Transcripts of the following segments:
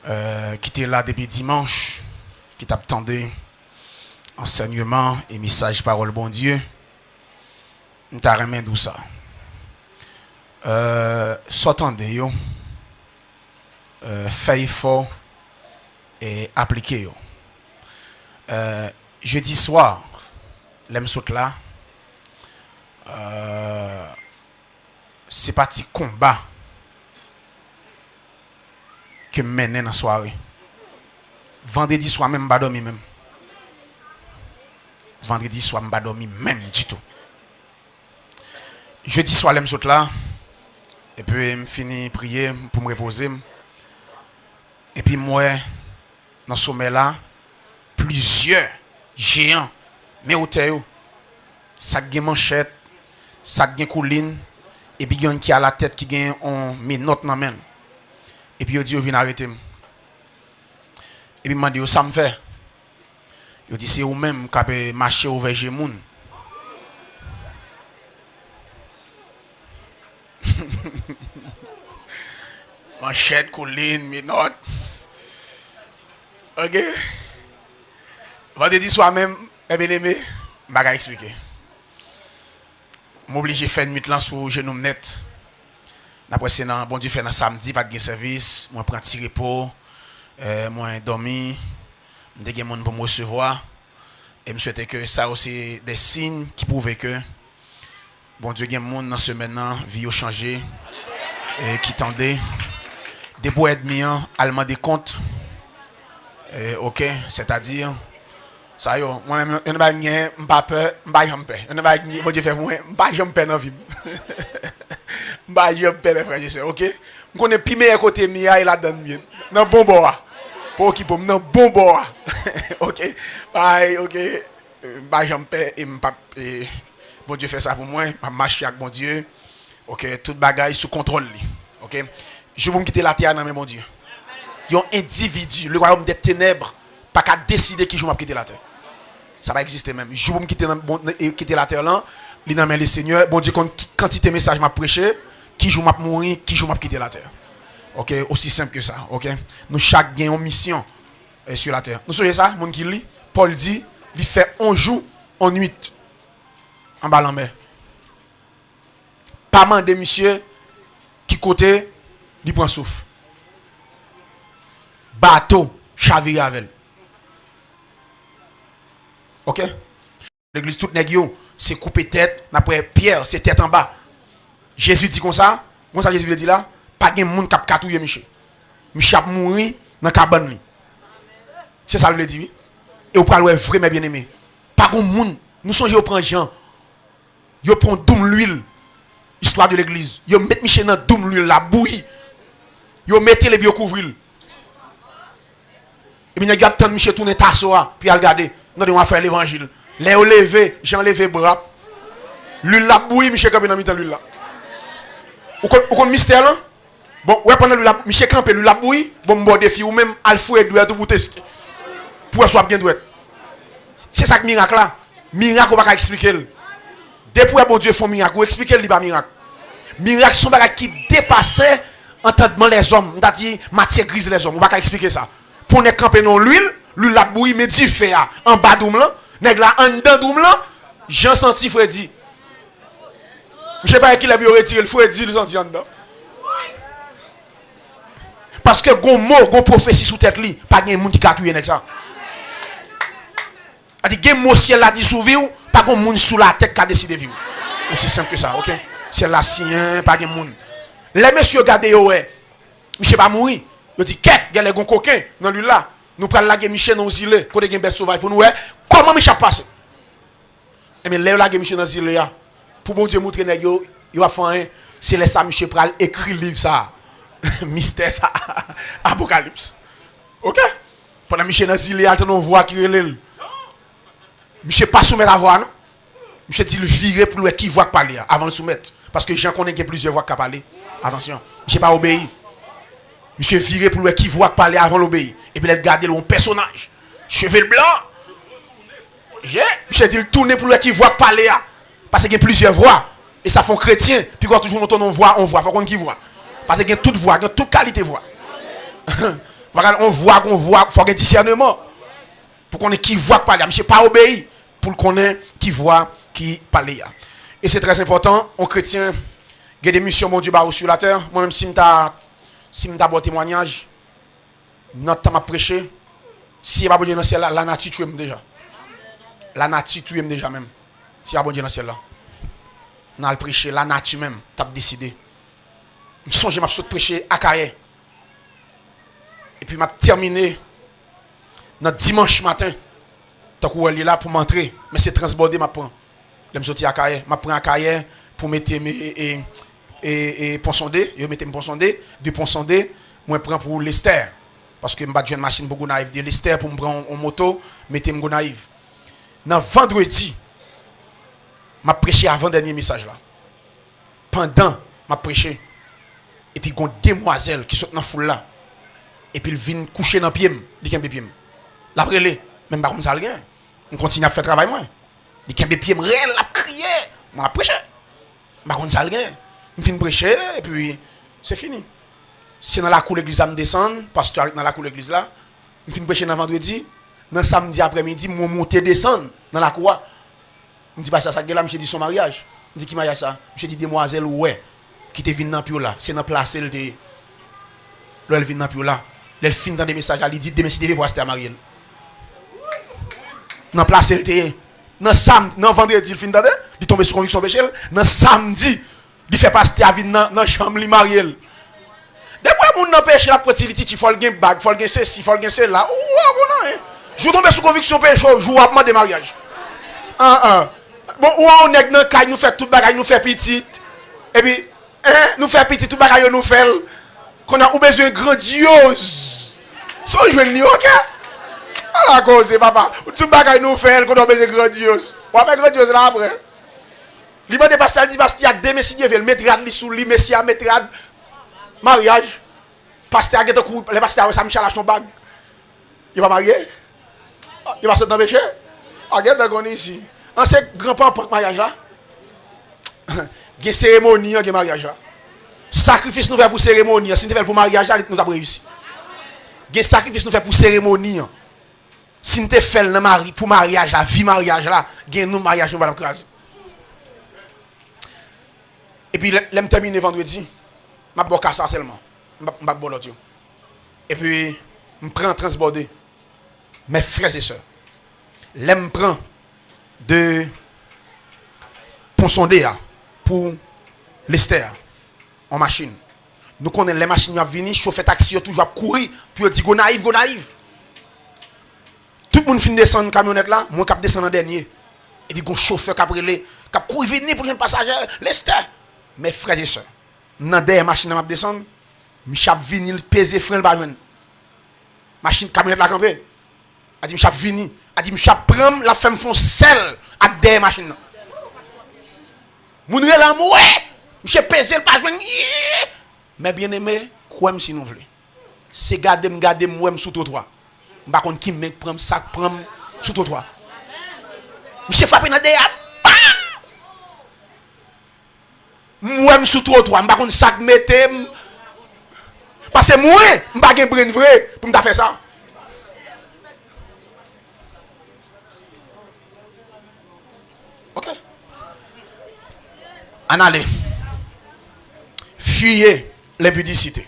qui était là depuis dimanche, qui t'attendait enseignement et message parole bon Dieu. Nous t'as remis tout ça. S'entendez yo, fait effort et appliquez yo. Jeudi soir, l'aime saute là. C'est parti combat que mener dans la soirée. Vendredi soir même pas dormi même. Vendredi soir pas dormi même du tout. Jeudi soir l'aime saute là. Et puis je finis prier pour me reposer. Et puis moi dans ce sommet là, plusieurs géants mais hauteur ça gagne manchette, ça gagne couline et puis il y qui a la tête qui gagne on met note dans main. Et puis il dit vient arrêter. Et puis m'a dit ça me fait. Il dit c'est ou même qui peut marcher au verger moun. Manchette couline mes notes. OK. Vendredi soir même, bien aimé, je vais expliquer. Je suis obligé de faire une nuit là sur genou net. Après, c'est bon Dieu fait un samedi, pas de service. Je prends un petit repos. Je dormi. Je suis monde pour me recevoir. Et je souhaite que ça aussi des signes qui prouvent que bon Dieu, il y a des gens dans ce maintenant, vie a changé. Et qui tendait. Des beaux ennemis, allemand des comptes. OK, c'est-à-dire. Ça y est, moi-même, je n'ai pas peur, je n'ai pas peur. Je n'ai pas peur, je n'ai pas peur dans la vie. Je n'ai pas peur, mes frères et sœurs, ok? Je connais plus meilleur côté mia et la donne bien. Dans bon bois. Pour qui pour dans bon bois. Ok? Bye, ok? Je n'ai pas peur et bon Dieu fait ça pour moi. Je marche avec bon Dieu. Ok? Toute bagaille sous contrôle. Ok? Je vais me quitter la terre dans mon Dieu. Il y a un individu, le royaume des ténèbres, pas qu'à décider qui je vais quitter la terre. Ça va exister même. Je vais me quitter la terre là. Il dans les seigneurs. Bon Dieu, quantité de messages m'a prêché, qui je m'a mourir, qui je m'a quitter la terre. OK, aussi simple que ça. OK. Nous chaque gain une mission sur la terre. Nous savez ça, mon qui lit, Paul dit, il fait 11 jours en nuit en bas en mer. Pas mal de monsieur qui côté, il prend souffle. Bateau, chavire avec. OK? L'église toute nèg yo, c'est couper tête, après Pierre, c'est tête en bas. Jésus dit comme ça Jésus veut dire là, pas de monde qui a catouiller Michel. Michel a mouru dans cabane li. C'est ça le dit. Et on parle vrai mais bien aimé. Pas de monde, nous songeons au prendre Jean. Yo prend doum l'huile. Histoire de l'église. Yo met Michel dans doum l'huile la bouillie. Yo mettez les bio couvrir. Et puis il y a tant de Michel tourner tassoa puis regarder. Nous on faire l'évangile. Les levé, Jean levé bras. L'huile la bouillie Michel campé dans mi-temps l'huile là. Ou kon mystère là? Bon, ouais pendant l'huile la Michel campé l'huile la bouillie, bon m'bo défi ou même alfouet doit tout pour tester. Pour soit bien doué. C'est ça que miracle là. Miracle on va pas expliquer. Depuis bon Dieu font miracle, ou expliquer li pas miracle. Miracle sont bagage qui dépassait entendement les hommes. On t'a dit matière grise les hommes, on va pas expliquer ça. Pour ne camper dans l'huile la bouillie mais dit fait en bas doum là, nèg là en dedans doum là, Jean senti Freddy. Je sais pas qui l'a bien retiré le Freddy le senti en dedans. Parce que gon mot, gon prophétie sous tête li, pas gen moun qui catouiller nèg ça. A dit gen mot ciel la dit sous vie ou pas gon moun sous la tête qui a décidé vivre. Aussi simple que ça, OK? C'est la sien, pas gen moun. Les messieurs gardez yo ouais. Monsieur pas mourir. Yo dit quête, gen les gon coquin dans lui là. Nous prenons la guerre Michel dans le zile, côté gen bête sauvage pour nous voir comment Michel passe. Et mais là la guerre Michel dans le zile là. Pour bon Dieu montrer nèg yo, il va faire c'est les ça Michel pral écrit livre ça. Mystère ça. Apocalypse. OK? Pendant Michel dans le zile, il y a une voix qui relève. Michel pas soumettre la voix non. Michel dit le virer pour lui qui voit parler avant de soumettre parce que Jean connaît qu'il y a plusieurs voix qui parler. Attention, Michel pas obéi. Monsieur viré pour lui qui voit parler avant l'obéir. Et puis il regarde le personnage. Cheveux blanc. Monsieur dit tourner pour lui qui voit parler. Parce qu'il y a plusieurs voix. Et ça fait chrétien. Puis quand toujours on voit, on voit. Il faut qu'on qui voit. Parce qu'il y a toute voix, il y a toute qualité de voix. On voit, il faut un discernement. Pour qu'on ait qui voit parler. Monsieur pas obéi. Pour qu'on ait qui voit qui parle. Et c'est très important. On chrétien, il y a des missions, mon Dieu, sur la terre. Moi-même, si je suis bon témoignage, notre temps à prêcher, si il n'y a pas de Dieu la nature tue déjà. La nature tue déjà même. Si il n'y a pas de Dieu dans le ciel là. On a le prêcher, la nature même, tu as décidé. Je songe, je vais prêcher à Kaye. Et puis, je vais terminer notre dimanche matin. Tant qu'on est là pour m'entrer. Mais c'est transbordé, je prends. Je me sorti à Kaye. Je prends à Kaye pour mettre mes ponsondés. Je mets mes ponsondés. De ponsondés, je prends pour l'Esther. Parce que je vais une machine pour naïve. De l'Esther pour me prendre en moto, mettez moi naïve. Dans vendredi, je prêché avant-dernier message là. Pendant, je prêché. Et puis, il y a une demoiselle qui saute dans la foule là. Et puis, il vient coucher dans le pied. Il vient pied. La brûlé. Même par contre, ça rien. On continue à faire travail moi. Il vient pied réel, la crier. Moi, je prêché. Par contre, ça rien. Je viens prêcher et puis, c'est fini. Si dans la cour l'église, je descend, pasteur dans la cour l'église là. Je viens prêcher dans vendredi. Dans samedi après-midi, je monte descendre dans la cour. Je dis, ça, là, je dis son mariage. Je dis, qui mariage ça? Je dis, demoiselle, ouais. Qui te vient dans le là. C'est dans la place, elle vient dans le là. Elle finit dans des messages, elle dit, demain, si tu veux voir, c'était à marier. Dans la place, elle était. Dans vendredi, il finit dans il tombe sur conviction péché. Dans samedi, il fait passer à vie dans la chambre, il marie. Depuis que mon empêche la petite, il faut le gain bag, il faut le gain ceci, il faut le gain cela. Je tombe sur conviction péché, je joue à de mariage. Bon, on est dans le cas, nous fait tout bagage, nous fait petit. Et puis, nous fait petit, tout bagage, nous fait. Qu'on a besoin grandiose. So, je vais le dire, ok? À la cause, papa. Tout bagage, nous fait, qu'on a besoin grandiose. On va faire grandiose là après. Libre de passer, il dit, parce qu'il y a deux messieurs, il veut mettre sous lui, messieurs, mettre mariage. Pasteur, le pasteur, ça Michel lâche son bague. Il va marier. Il va se dans le péché. Regarde, on est ici. En ce grand-père pour mariage là, il y a cérémonie, il y a mariage là. Sacrifice nous fait pour cérémonie, si nous faisons pour mariage là, nous avons réussi. Il y a sacrifice nous fait pour cérémonie. Si nous faisons pour mariage là, vie mariage là, il y a nous mariage nous va l'emcraser. Et puis, je termine vendredi, je vais boire ça seulement. Je vais boire l'autre. Et puis, je prends transborder mes frères et sœurs. Je prends de ponsondé pour l'Esther en machine. Nous connaissons les machines qui viennent, chauffeur taxi toujours courir pour dire go naïf, go naïf. Tout le monde finit descendre camionnette là, moi cap descendre en dernier. Et puis un chauffeur qui a brûlé, qui a couru venir pour les passagers, l'Esther. Mes frères et sœurs, dans des machines qui descendre, je venu peser frein le ballon. Machine camionnette là campé. A dit je venu, a dit je prends la femme font sel avec des machines. Moun relan ouais, je pesé le pas joindre. Mais bien aimé, quoi si nous voulons. C'est garder moi sous trottoir. Par contre qui me prend sac prend sous trottoir. Monsieur frappé dans des moi sous trottoir, par contre sac mettez parce que moi, je n'ai pas de brain vrai pour me faire ça. Ok. En allez. Fuyez l'impudicité.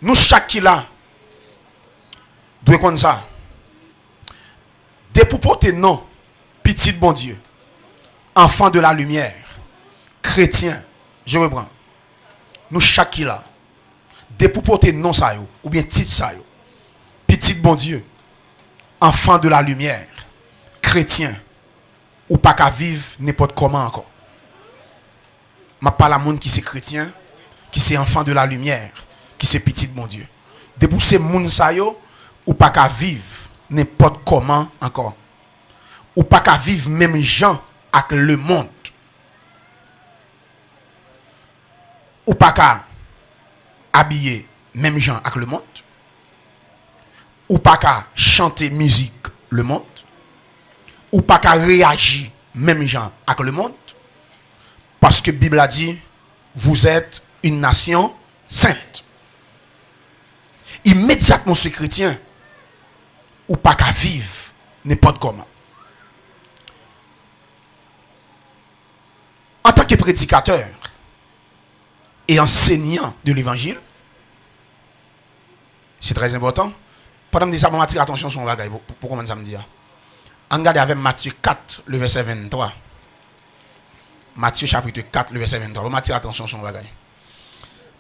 Nous, chaque qui là, doit comme ça. Dépoupoter non, petit bon Dieu, enfant de la lumière, chrétien, je reprends. Nous chaque qui là, dépoupoter non ça yo, ou bien titre ça yo, petit bon Dieu, enfant de la lumière, chrétien, ou pas qu'à vivre n'importe comment encore. Je parle à monde qui c'est chrétien, qui c'est enfant de la lumière, qui c'est petit bon Dieu. Dépousser moun sa yo, ou pas qu'à vivre n'importe comment encore. Ou pas qu'à vivre même gens avec le monde. Ou pas qu'à habiller même gens avec le monde. Ou pas qu'à chanter musique le monde. Ou pas qu'à réagir même gens avec le monde. Parce que la Bible a dit, vous êtes une nation sainte. Immédiatement, ce chrétien, ou pas qu'à vivre n'importe comment. En tant que prédicateur et enseignant de l'évangile, c'est très important. Pendant que je dis ça, je m'attire attention sur un bagage. Pourquoi ça me dit? On regarde avec Matthieu 4, le verset 23. Matthieu chapitre 4, le verset 23. On m'attire attention sur un bagage.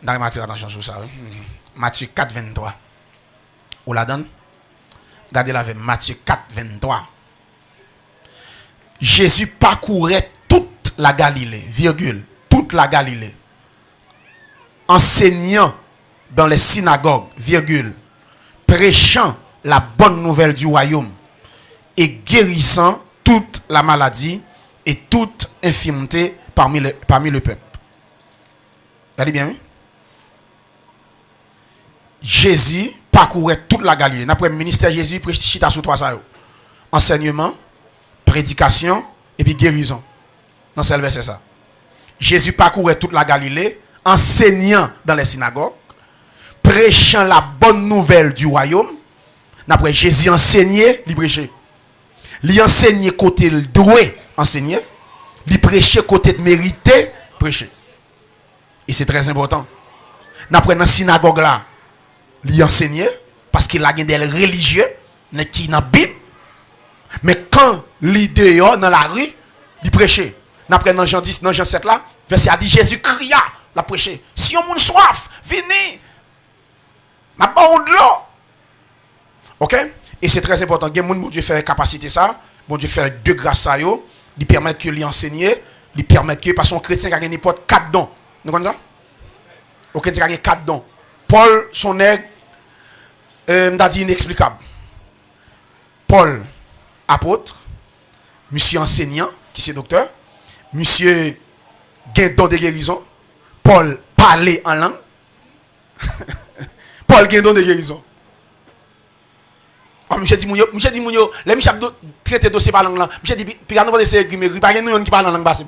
On m'attire attention sur ça. Matthieu 4, 23. On la donne? Regardez là avec Matthieu 4, 23. Jésus parcourait toute la Galilée, virgule, toute la Galilée, enseignant dans les synagogues, virgule, prêchant la bonne nouvelle du royaume et guérissant toute la maladie et toute infirmité parmi le peuple. Regardez bien, oui? Jésus parcourait toute la Galilée. Après le ministère Jésus, prêchait sous trois ça. Enseignement, prédication et puis guérison. Dans ce verset ça. Jésus parcourait toute la Galilée, enseignant dans les synagogues, prêchant la bonne nouvelle du royaume. Après Jésus enseignait, il prêchait. Il enseignait côté le doué, enseigner. Il prêchait côté de mérité, prêcher. Et c'est très important. Après dans la synagogue là, il enseignait parce qu'il a des religieux qui dans la Bible. Mais quand l'idée dans la rue, il prêchait. Après dans Jean 10, dans Jean 7 là, verset a dit Jésus cria, la prêché. Si on a soif, venez. Ma bonne de l'eau. OK? Et c'est très important. Il y a des gens qui fait capacité ça, bon Dieu fait de grâce à eux, il permet que lui enseigner, il permet que parce qu'on chrétien qui a n'importe 4 dons. Vous comprenez ça? Au chrétien qui a 4 dons. Paul son nègre m'a dit inexplicable. Paul apôtre, monsieur enseignant qui c'est docteur, monsieur gain don de guérison, Paul parler en langue. Paul gain don de guérison. Monsieur dit mounio, les monsieur traité dossier par langue là. Monsieur dit puis nous pas essayer grimer, pas nous qui parle en langue basse.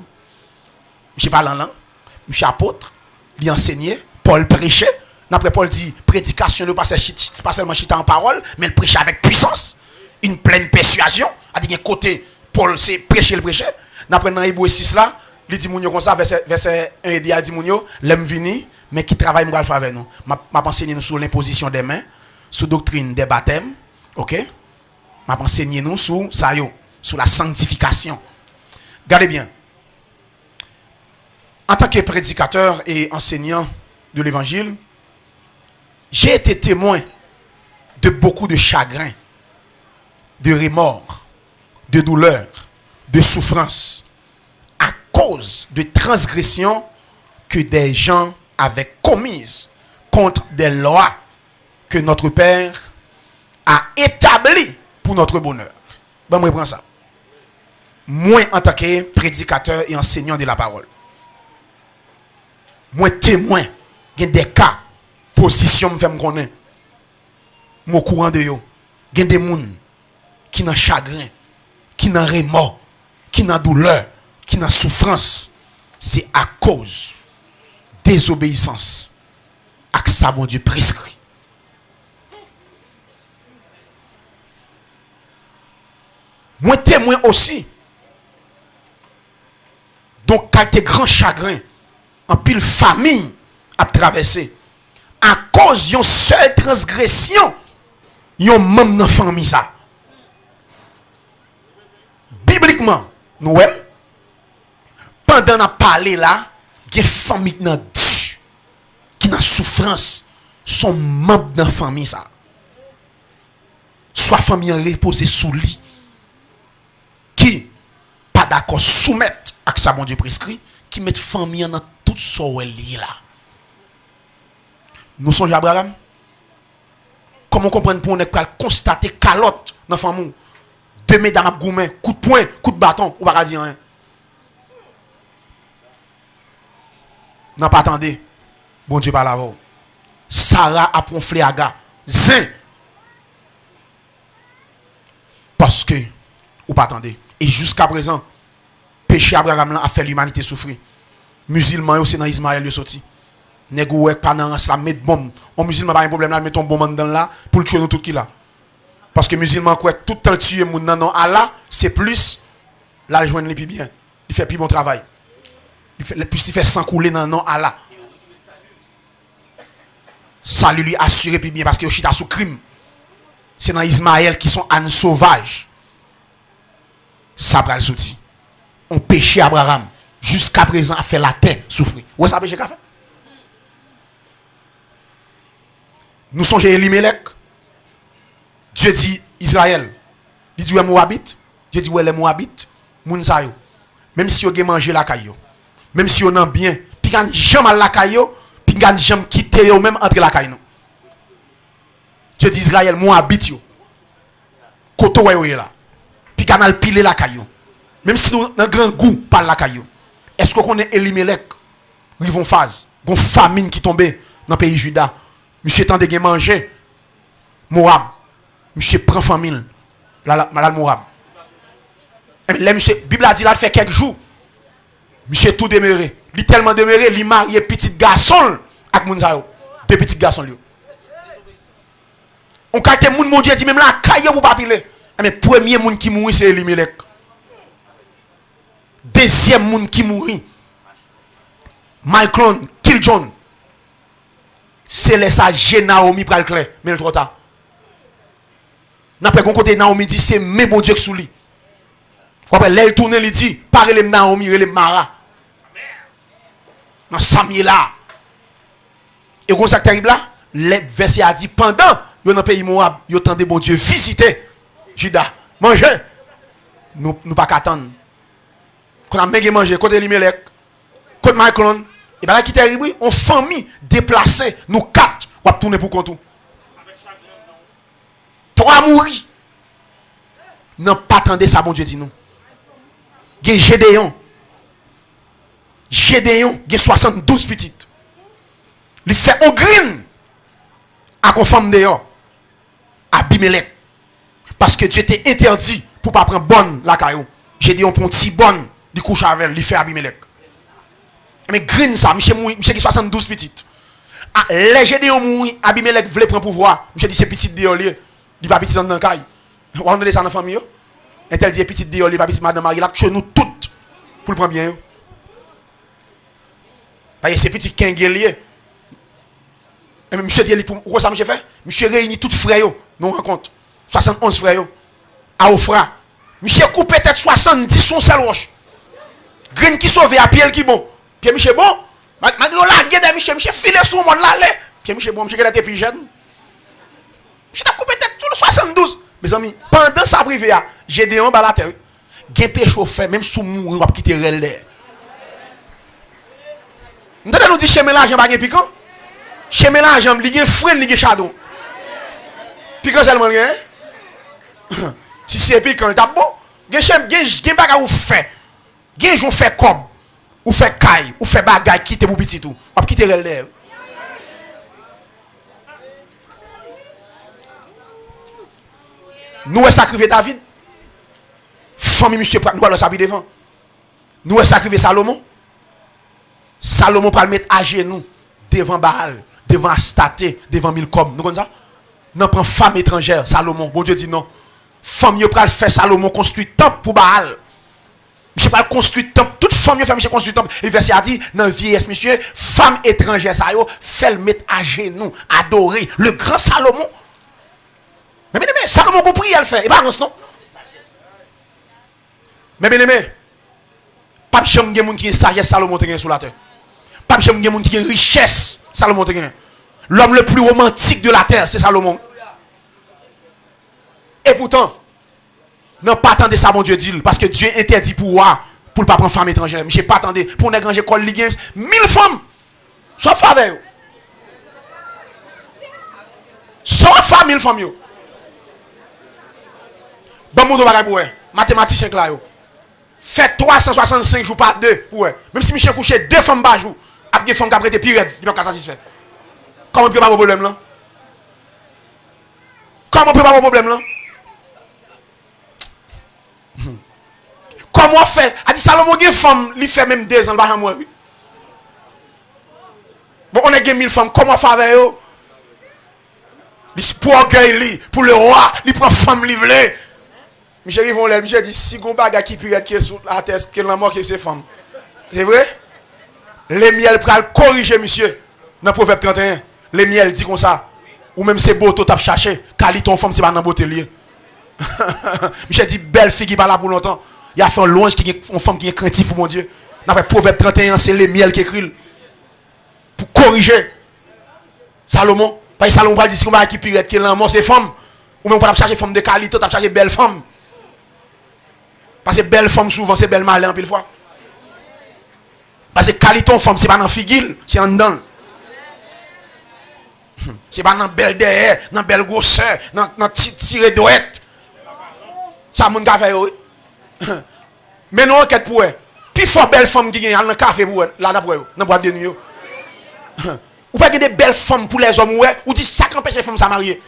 Monsieur parle en langue. Monsieur apôtre, il enseignait, Paul prêchait. Après Paul dit prédication ne pas seulement chita en parole, mais il prêchait avec puissance, une pleine persuasion. A dit côté Paul c'est prêcher le prêcher. Après dans Hébreux 6 là, il dit mounio comme ça verset 1 et 2 il dit mounio, l'aime vini mais qui travaille m'gal faire avec nous. M'a enseigné nous sur l'imposition des mains, sur doctrine des baptêmes. OK? M'a enseigné nous sur ça yo, sur la sanctification. Regardez bien. En tant que prédicateur et enseignant de l'évangile, j'ai été témoin de beaucoup de chagrin, de remords, de douleurs, de souffrances à cause de transgressions que des gens avaient commises contre des lois que notre Père a établies pour notre bonheur. Bon, je reprends ça. Moi, en tant que prédicateur et enseignant de la parole, moi, témoin, il y a des cas, position, me fait me connaître. Moi, au courant de yo, il y a des gens qui n'ont chagrin, qui n'ont remords, qui n'ont douleur, qui n'ont souffrance. C'est à cause désobéissance à ça, bon Dieu prescrit. Moi, témoin aussi. Donc, quand tu grand chagrin, en pile famille à traverser, à cause d'une seule transgression, yon même dans la famille ça. Bibliquement, nous, pendant qu'on parlé là, il y a des familles qui ont souffrance, sont membres dans la famille ça. Soit famille reposée sous lit, qui pas d'accord soumettre à ça bon Dieu prescrit, qui met famille dans tout ce qui là. Nous sommes Abraham. Comment comprendre pour nous constater calotte dans la famille? Deux mesdames à goumen, coup de poing, coup de bâton, ou pas dire rien. Non, pas attendez. Bon Dieu par là-haut. Sarah a ponflé Aga. Zin. Parce que, ou pas attendez. Et jusqu'à présent, péché Abraham a fait l'humanité souffrir. Musulmans aussi dans Ismaël sorti. Nèg ou pas dans la mettre bombe. On musulman pas un problème là, met ton bombe dans là pour tuer nous tout qui là. Parce que musulman quoi tout le temps tuer moun nan non Allah, c'est plus là joindre les plus bien. Il fait plus bon travail. Il fait sans couler dans non Allah. Ça lui assure plus bien parce que chita sous crime. C'est dans Ismaël qui sont ânes sauvages. Ça va le souti. On péché Abraham jusqu'à présent a fait la terre souffrir. Où ça péché qu'a fait? Nous songeons Elimelech. Dieu dit Israël. Il dit ouais Moabite. Dieu dit ouais les Moabites. Moun sa yo. Même si vous avez mangé la caillou. Même si vous avez bien. Puis quand jamais la caillou. Puis quand jamais quitter yo même entre la caillou. Dieu dit Israël Moabite yo. Koto ouais là. Puis quand on pile la caillou. Même si nous avons un grand goût par la caillou. Est-ce qu'on est Elimelech? Ils vont phase. Une famine qui tombe dans le pays Juda. Monsieur tente de manger. Moab. Monsieur prend famille. Malal Moab. La Bible a dit là, fait quelques jours. Monsieur tout demeuré. Il tellement demeuré, il marié petit garçon avec Mounzao. Deux petits garçons. On kate moun mon Dieu dit même là, caille pour pas piler. Mais premier moun qui mourit c'est Elimelech. Deuxième moun qui mourit. Michael Kill John. C'est les sages Naomi pral clair, mais le trop tard. N'après qu'on côté Naomi dit c'est même bon Dieu qui sous lui. Après l'elle tourne il dit parle les Naomi les Mara. Dans Samuel là. Et comme ça terrible là, le verset a dit pendant yo dans pays Moab, yo tendez bon Dieu visiter Juda. Manger. Nous pas qu'attendre. Quand on a mangé manger côté Elimelech, côté Michael, et bien là qui terrible, on famille déplacée, nous quatre, on va tourner pour compte. Trois mourir. Non pas attendre ça bon Dieu dit nous. Gen Gédéon. Gédéon, gen 72 petites. Il fait un green à qu'on femme dehors. Abimelech. Parce que Dieu était interdit pour pas prendre bonne la caillou. Gédéon prend petit bonne, il couche avec elle, il fait Abimelech. Mais green ça, monsieur qui 72 petites. Ah, les Gédéon mouri, Abimelech voulait prendre pouvoir. Monsieur dit c'est petit dehors lié. Il pas petit dans le caille. On a ça dans la famille. Et tel dit petit dehors, il pas petit madame Marie là, que nous toutes pour le prendre bien. Parce que c'est petit kengelier. Et monsieur dit pour ça monsieur fait? Monsieur réunit toutes frères nous rencontre 71 frères à Ofra. Monsieur coupe peut-être 70 son seul roche. Green qui sauve à pied qui bon. Puis monsieur bon, malgré la guerre monsieur filé sur mon là. Puis monsieur bon, monsieur qui était plus jeune. Monsieur t'a coupé tête sur le 72. Mes amis, pendant sa privé j'ai des en bas la terre. Gen pécho fait même sous mourir on va quitter relais. Nous nous dit chemin l'argent pas gen piquant. Chemin l'argent li gen frein li gen chadon. Piquant seulement rien. Si c'est piquant t'a bon. Gen bagay ou fait. Gen jou fait comme ou fait caille ou fait bagay quitter pour petit tout. On va quitter relais. Nous sacrifié David. Famille monsieur nous allons s'habiller devant. Nous sacrifié Salomon. Salomon pour le mettre à genoux devant Baal, devant Astaté, devant Milcom. Nous connaissons ça? Non, prend femme étrangère, Salomon. Bon Dieu dit non. Famille pour le faire Salomon construit temple pour Baal. Monsieur pas construit temple. Toute famille fait monsieur construit temple. Et verset a dit dans vieillesse monsieur, femme étrangère ça yo, fait le mettre à genoux, adorer le grand Salomon. Mais bien aimé, Salomon compris, elle fait. Et pas non. Mais bien aimé, pas jamais gen moun qui est sagesse Salomon te gen sur la terre. Pas jamais gen moun qui est richesse Salomon te gen. L'homme le plus romantique de la terre, c'est Salomon. Et pourtant, non pas attendre ça mon Dieu dit parce que Dieu interdit pour ne pas prendre femme étrangère. Je pas attendre pour ne granger col li gen 1000 femmes. Soit faveur. Soit femme 1000 femmes yo. Bon monde bagay pour mathématicien là yo. Fait 365 jours par 2 pour même si Michel couché 2 femmes par jour, avec des femmes qui prêté pire, il pas satisfait. Comment on peut pas avoir problème là? Comment on peut pas avoir problème là? Comment on fait? A dit Salomon une femme, il fait même 2 ans pas moi. Bon, on a 1000 femmes, comment faire avec eux? Pour orgueil, pour le roi, il prend femme livrée. Michel Yvon, Michel dit, si on baga qui peut être sur la tête, qu'il n'a mort que ses femmes. C'est vrai? Les miel pral corriger, monsieur. Dans le proverbe 31, les miel dit comme ça. Ou même c'est beau, tu as cherché. Car ton femme, c'est pas dans beauté lié. Michel dit, belle fille qui pas là pour longtemps. Il y a fait un louange qui est une femme qui est craintive pour mon Dieu. Dans le proverbe 31, c'est les miel qui écrit. Pour corriger. Salomon. Parce que Salomon va dire, si on va qui peut être qu'il n'a mort, c'est femme. Ou même on peut chercher femme de qualité, tu as cherché belle femme. Parce que belle femme, souvent, c'est belle malin, pile fois. Parce que qualité femme, c'est pas dans figure, c'est en dedans. C'est pas dans belle derrière, dans belle grosseur, dans tiré douette. Ça, mon gars fait, oui. Mais non, enquête pour eux. Puis, faut belle femme qui gagne dans le café pour eux, là, d'après eux, dans boîte de nuit. Ou pas des belles femmes pour les hommes, ouais, ou dit ça qu'empêche les femmes à marier.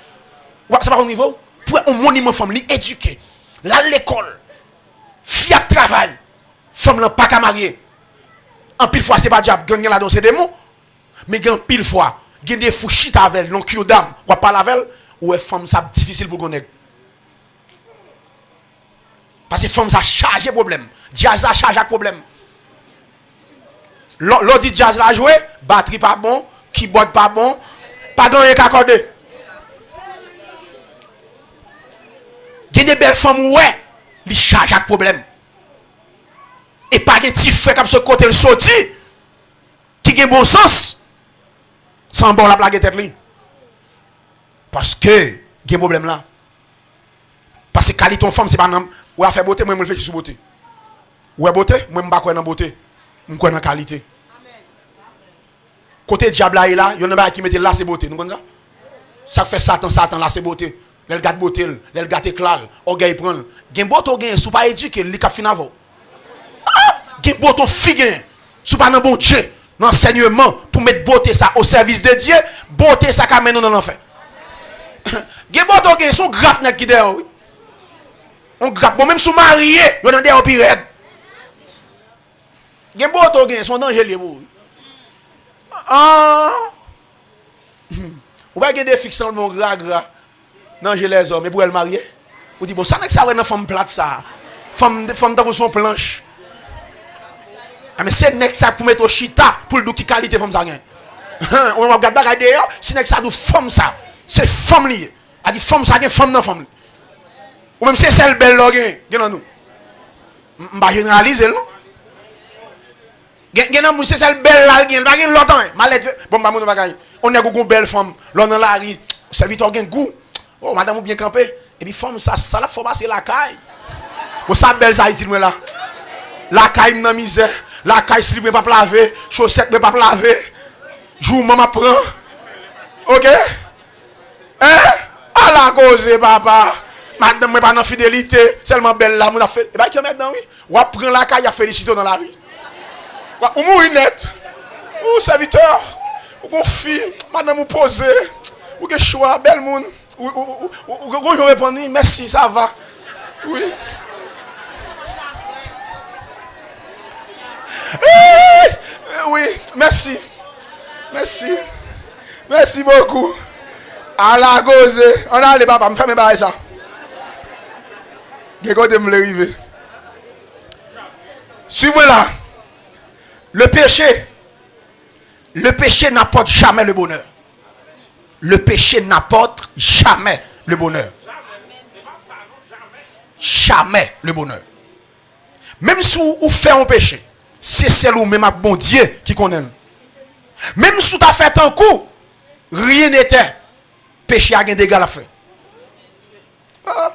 C'est pas au niveau. Pour un monument femme, l'éduquer, là, l'école, fiable travail, femme n'a pas qu'à marier. En pile fois, c'est pas diable, gagner là dans ces démons. Mais en pile fois, il y a des fous chita avec non cure d'âme, ou pas la avec, ou est femme ça difficile pour connaître. Parce que femme ça charge problème. Jazz ça charge problème. L'autre dit jazz la jouer, batterie pas bon, keyboard pas bon, pas gagner qu'accorder. Il y a des belles femmes ouais, ils chargent problème. Et pas de petit frère comme ce côté le sorti qui a bon sens sans bon la blague tête li. Parce que il y a un problème là. Parce que qualité femme c'est pas non ou a fait beauté moi me fait sur beauté. Ou est beauté moi me pas croire dans beauté. Me croire dans qualité. Côté diable là il y en a qui mettent là c'est beauté, nous connaissons ça. Ça fait Satan là c'est beauté. Elle gâte beauté, elle gâte éclat, orgueil prend. Gen boto gen sou pas éduqué, li ka fin avant. Gen boto figue, sou pas dans bon Dieu, dans enseignement pour mettre beauté ça au service de Dieu, beauté ça ka mène nous dans l'enfer. Gen boto gen son grappe net qui derrière oui. On grappe bon même sou marié, yo dans derrière pirate. Gen boto gen son danger li pour. Ou pas gen des fixants bon gras. Non, j'ai les hommes, mais pour elle marier, vous dites, bon, ça n'est que ça, une femme plate, ça. Femme dans son planche. Ah, mais c'est n'est que ça pour mettre au chita, pour le doux qui qualité femme ça gagne. On va regarder d'ailleurs, c'est n'est que ça, femme ça. C'est femme liée. A dit femme ça gagne, femme dans femme. Ou même c'est celle belle là, gagne nous. On va généraliser, non? Gagne c'est celle belle là, gagne, pas gagne longtemps. Malade, bon, on a une belle femme, là dans la rue, serviteur gagne goût. Oh, madame, vous bien campé. Et puis, femme, ça la faut passer la caille. Bon, ça belle, ça, dit-moi là. La caille, dans misère. La caille, slip, mais pas laver. Chaussette, mais pas laver. Jour, maman prend. Ok? Hein? À la cause, papa. Madame, mais pas dans fidélité. Seulement belle là, mon fait. Et bien, qui maintenant, oui? Ou prend la caille, à féliciter dans la rue. Ou mourir net. Ou serviteur. Ou confie. Madame, vous posez. Ou que choix, belle monde. Ou je réponds, merci, ça va. Oui. Oui, merci. Merci. Merci beaucoup. À la gauche, on a les papas, me fait mes bails ça. Je vais me l'arriver. Suivez là. Le péché n'apporte jamais le bonheur. Le péché n'apporte jamais le bonheur. Jamais le bonheur. Même si vous faites un péché, c'est celle ou même bon Dieu qui connaît. Même si tu as fait un coup, rien n'était. Péché a un dégât à faire.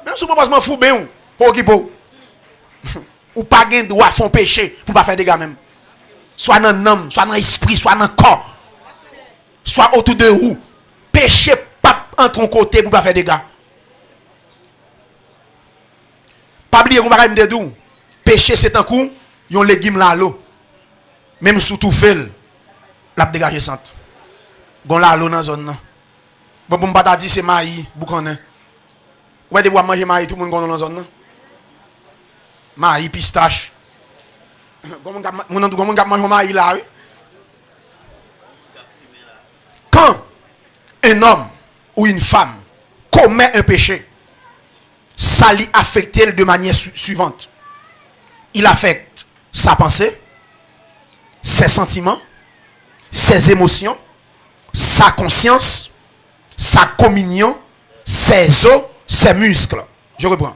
Même si vous ne faites pas bien, ou pas de droit à faire un péché pour ne pas faire des dégâts même. Soit dans l'âme, soit dans l'esprit, soit dans le corps. Soit autour de vous. Péché pas entre un côté pour ne pas faire des dégâts. Pas oublier qu'on va me dire péché c'est un coup, yon légume là l'eau. Même sous tout fait, la dégager sante. Gon là l'eau dans zone là. Bon pour m'pa dit c'est maï, boucané. Ouais de bois manger maï tout le monde dans zone là. Maï pistache. Mon gars mange maï là. Quand un homme ou une femme commet un péché, ça lui affecte de manière suivante. Il affecte sa pensée, ses sentiments, ses émotions, sa conscience, sa communion, ses os, ses muscles. Je reprends.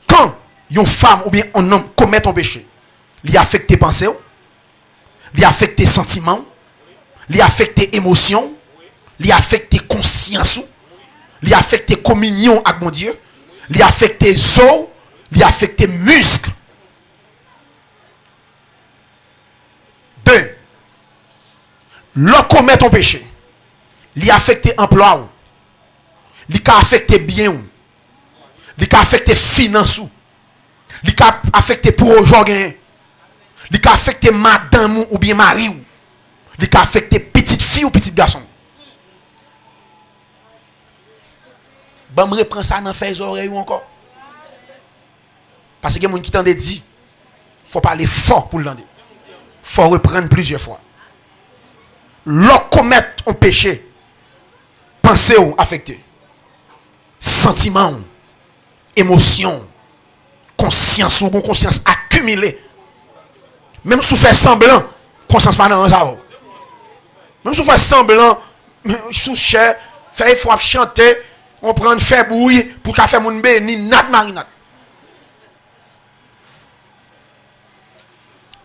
Quand une femme ou bien un homme commet un péché, il affecte tes pensées, il affecte tes sentiments, il affecte tes émotions, il affecte tes consciences, il affecte tes communions avec mon Dieu, il affecte tes os, il affecte tes muscles. 2. L'on commet ton péché, il affecte emploi, il affecte bien, il affecte finances, il affecte projet, il affecte madame ou bien mari, il affecte petite fille ou petit garçon. Bon, me reprend ça dans les oreilles encore. Parce que les gens qui t'en dit, il faut parler fort pour l'entendre. Il faut reprendre plusieurs fois. L'on commet un péché, pensée ou affecté, sentiment, émotion, conscience ou conscience accumulée. Même si vous faites semblant, conscience pas dans ça. Même si vous faites semblant, sous cher, fait faut chanter, on prend fait bouille pour qu'à faire mon béni, nat marinade.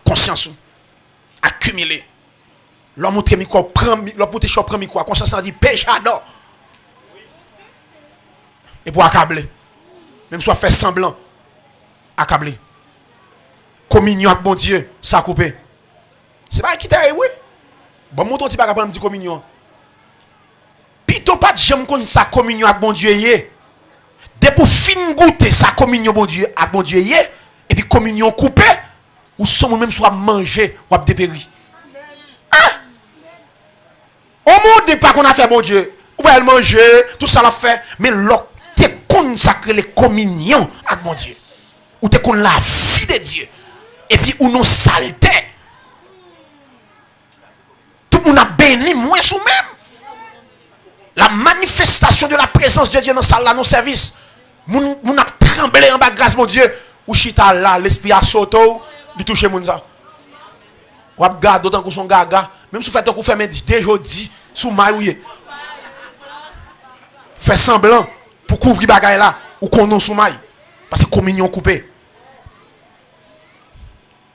Conscience accumulée. L'homme montre mi quoi prend l'homme montre chaud prend mi quoi conscience dit péché adore. Et pour accabler. Même soit faire semblant accabler. Communion avec bon Dieu, ça coupé. C'est pas qui t'a oui. Bon monton ti pas capable me dire communion. Pito pas de j'aime connait sa communion avec bon Dieu yé. Dès pour fin goûter sa communion bon Dieu avec bon Dieu yé et puis communion coupée ou son même soit manger ou dépéri. Ah! Au monde pas qu'on a fait bon Dieu, ou elle manger, tout ça l'a fait, mais l'autre te consacré les communions avec bon Dieu. Ou te con la vie de Dieu. Et puis ou non saleté. Tout le monde a béni moins sous même. La manifestation de la présence de Dieu dans salle là, dans service. Moun a tremblé en bas grâce mon Dieu. Ou chita là, l'esprit a sauté, il touche moun ça. Ou ap garde d'autant que son gaga, même si vous faites un coup fermé dès jeudi sous maille. Fait semblant pour couvrir bagay là ou qu'on non sous maille parce que communion coupée.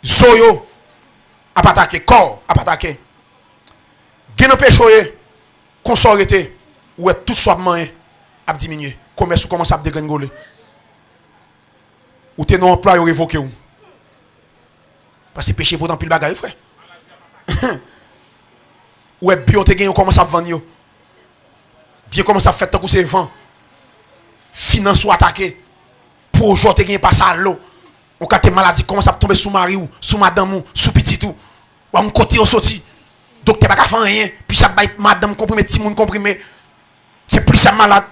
Zoyo a pas attaqué corps, a pas attaqué. Gen péché consorté ou tout soit moyen a diminuer. Commerce commence à dégringoler. Ou t'es non emploi ou révoqué ou. Parce que péché pourtant pile bagay frère. Ou est bio te gen commence à vendre. Bien commence à faire tant que c'est vent. Finance ou attaqué. Projet te gen passe à l'eau. Ou quand t'es maladie commence à tomber sous mari ou sous madame ou sous petit ou. Ou un côté au sorti. Docteur pas faire rien, puis ça baille madame comprimé, petit monde comprimé. C'est plus ça malade.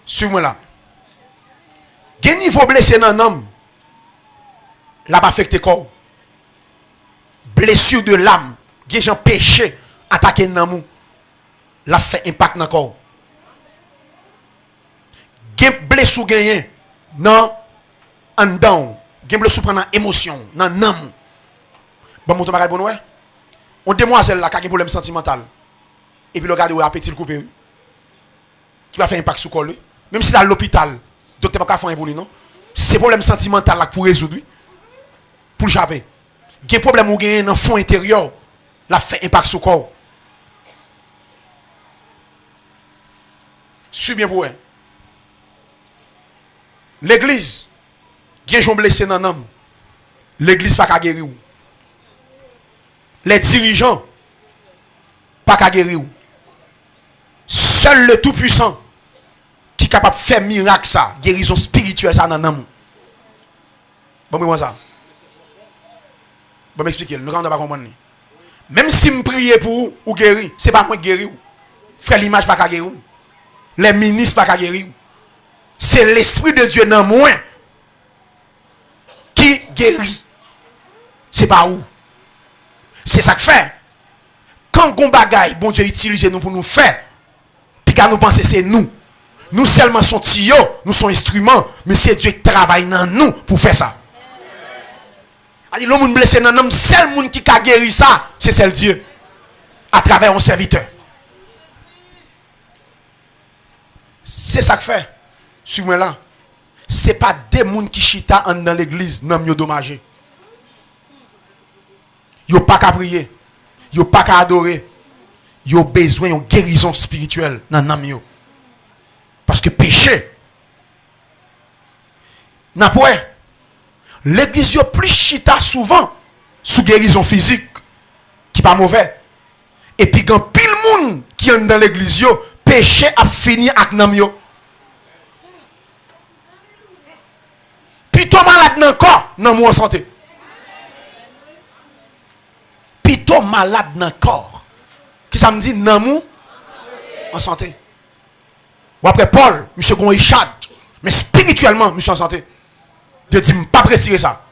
Suivez-moi là. Gen niveau blessé dans l'homme, la pas affecté corps. Blessure de l'âme, gen gens péché attaquer dans mou, la fait impact dans corps. Gen blessure gagné non en dedans, gen blessure prend dans émotion, dans nam. Bon monto bagay bon ouais. On demoiselle là qui a un problème sentimental. Et puis le gars a petit coupé. Qui va faire impact sur corps. Même si là l'hôpital, docteur pas faire un pour lui non. C'est problème sentimental là pour résoudre. Pour javer. Gen problème ou gen dans fond intérieur, la fait impact sur corps. Suis bien pour elle. L'église, gen jon blessé dans l'homme. L'église pas ka guérir. Les dirigeants, pas ka guérir. Seul le Tout-Puissant qui est capable de faire miracle ça, guérison spirituelle ça dans l'homme. Bon, moi ça. Bon, m'expliquer, nous ne pas comprendre. Même si je prie pour ou guérir, ce n'est pas moi qui guéris. Frère, l'image pas ka guérir. Les ministres pas ka guérir. c'est l'Esprit de Dieu dans moi qui guérit. C'est pas où. C'est ça que fait. Quand on bagaille, bon Dieu utilise nous pour nous faire, puis quand nous pensons c'est nous. Nous seulement sommes tuyaux, nous sommes instruments, mais c'est Dieu qui travaille dans nous pour faire ça. Le monde blessé dans nous, seul monde qui a guéri ça, c'est celle Dieu. À travers un serviteur. C'est ça que fait. Suivez-moi là. Ce n'est pas des gens qui chita dans l'église, non, ils dommagé. Ils n'ont pas qu'à prier. Ils n'ont pas qu'à adorer. Ils ont besoin d'une guérison spirituelle dans l'âme. Parce que péché. N'a pas. L'église est plus chita souvent sous guérison physique. Qui n'est pas mauvais. Et puis quand pile monde qui est dans l'église, péché a fini avec l'âme. Plutôt malade dans le corps, non moi en santé. Plutôt malade dans le corps. Qui ça me dit non moi en santé. Ou après Paul, monsieur Gon Richard, mais spirituellement, monsieur en santé. Je dis pas retirer ça.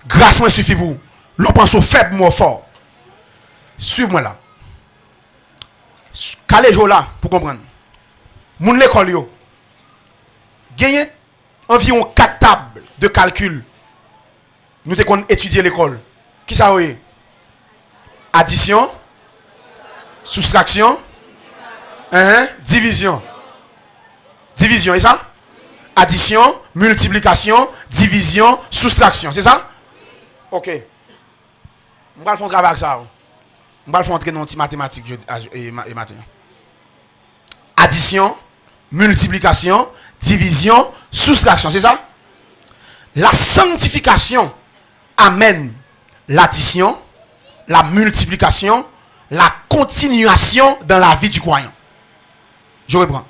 Grâce moi suffit pour vous. L'on pense au faible, moi fort. Suivez-moi là. Calez là pour comprendre. Moun l'école yo. Gagne environ 4 tables de calcul. Nous devons étudier l'école. Qui ça est? Addition, soustraction, division. Division, c'est ça? Addition, multiplication, division, soustraction, c'est ça? Ok. On va faire un travail avec ça. On va faire entrer dans les mathématiques et matin. Addition, multiplication, division, soustraction, c'est ça? La sanctification amène l'addition, la multiplication, la continuation dans la vie du croyant. Je reprends.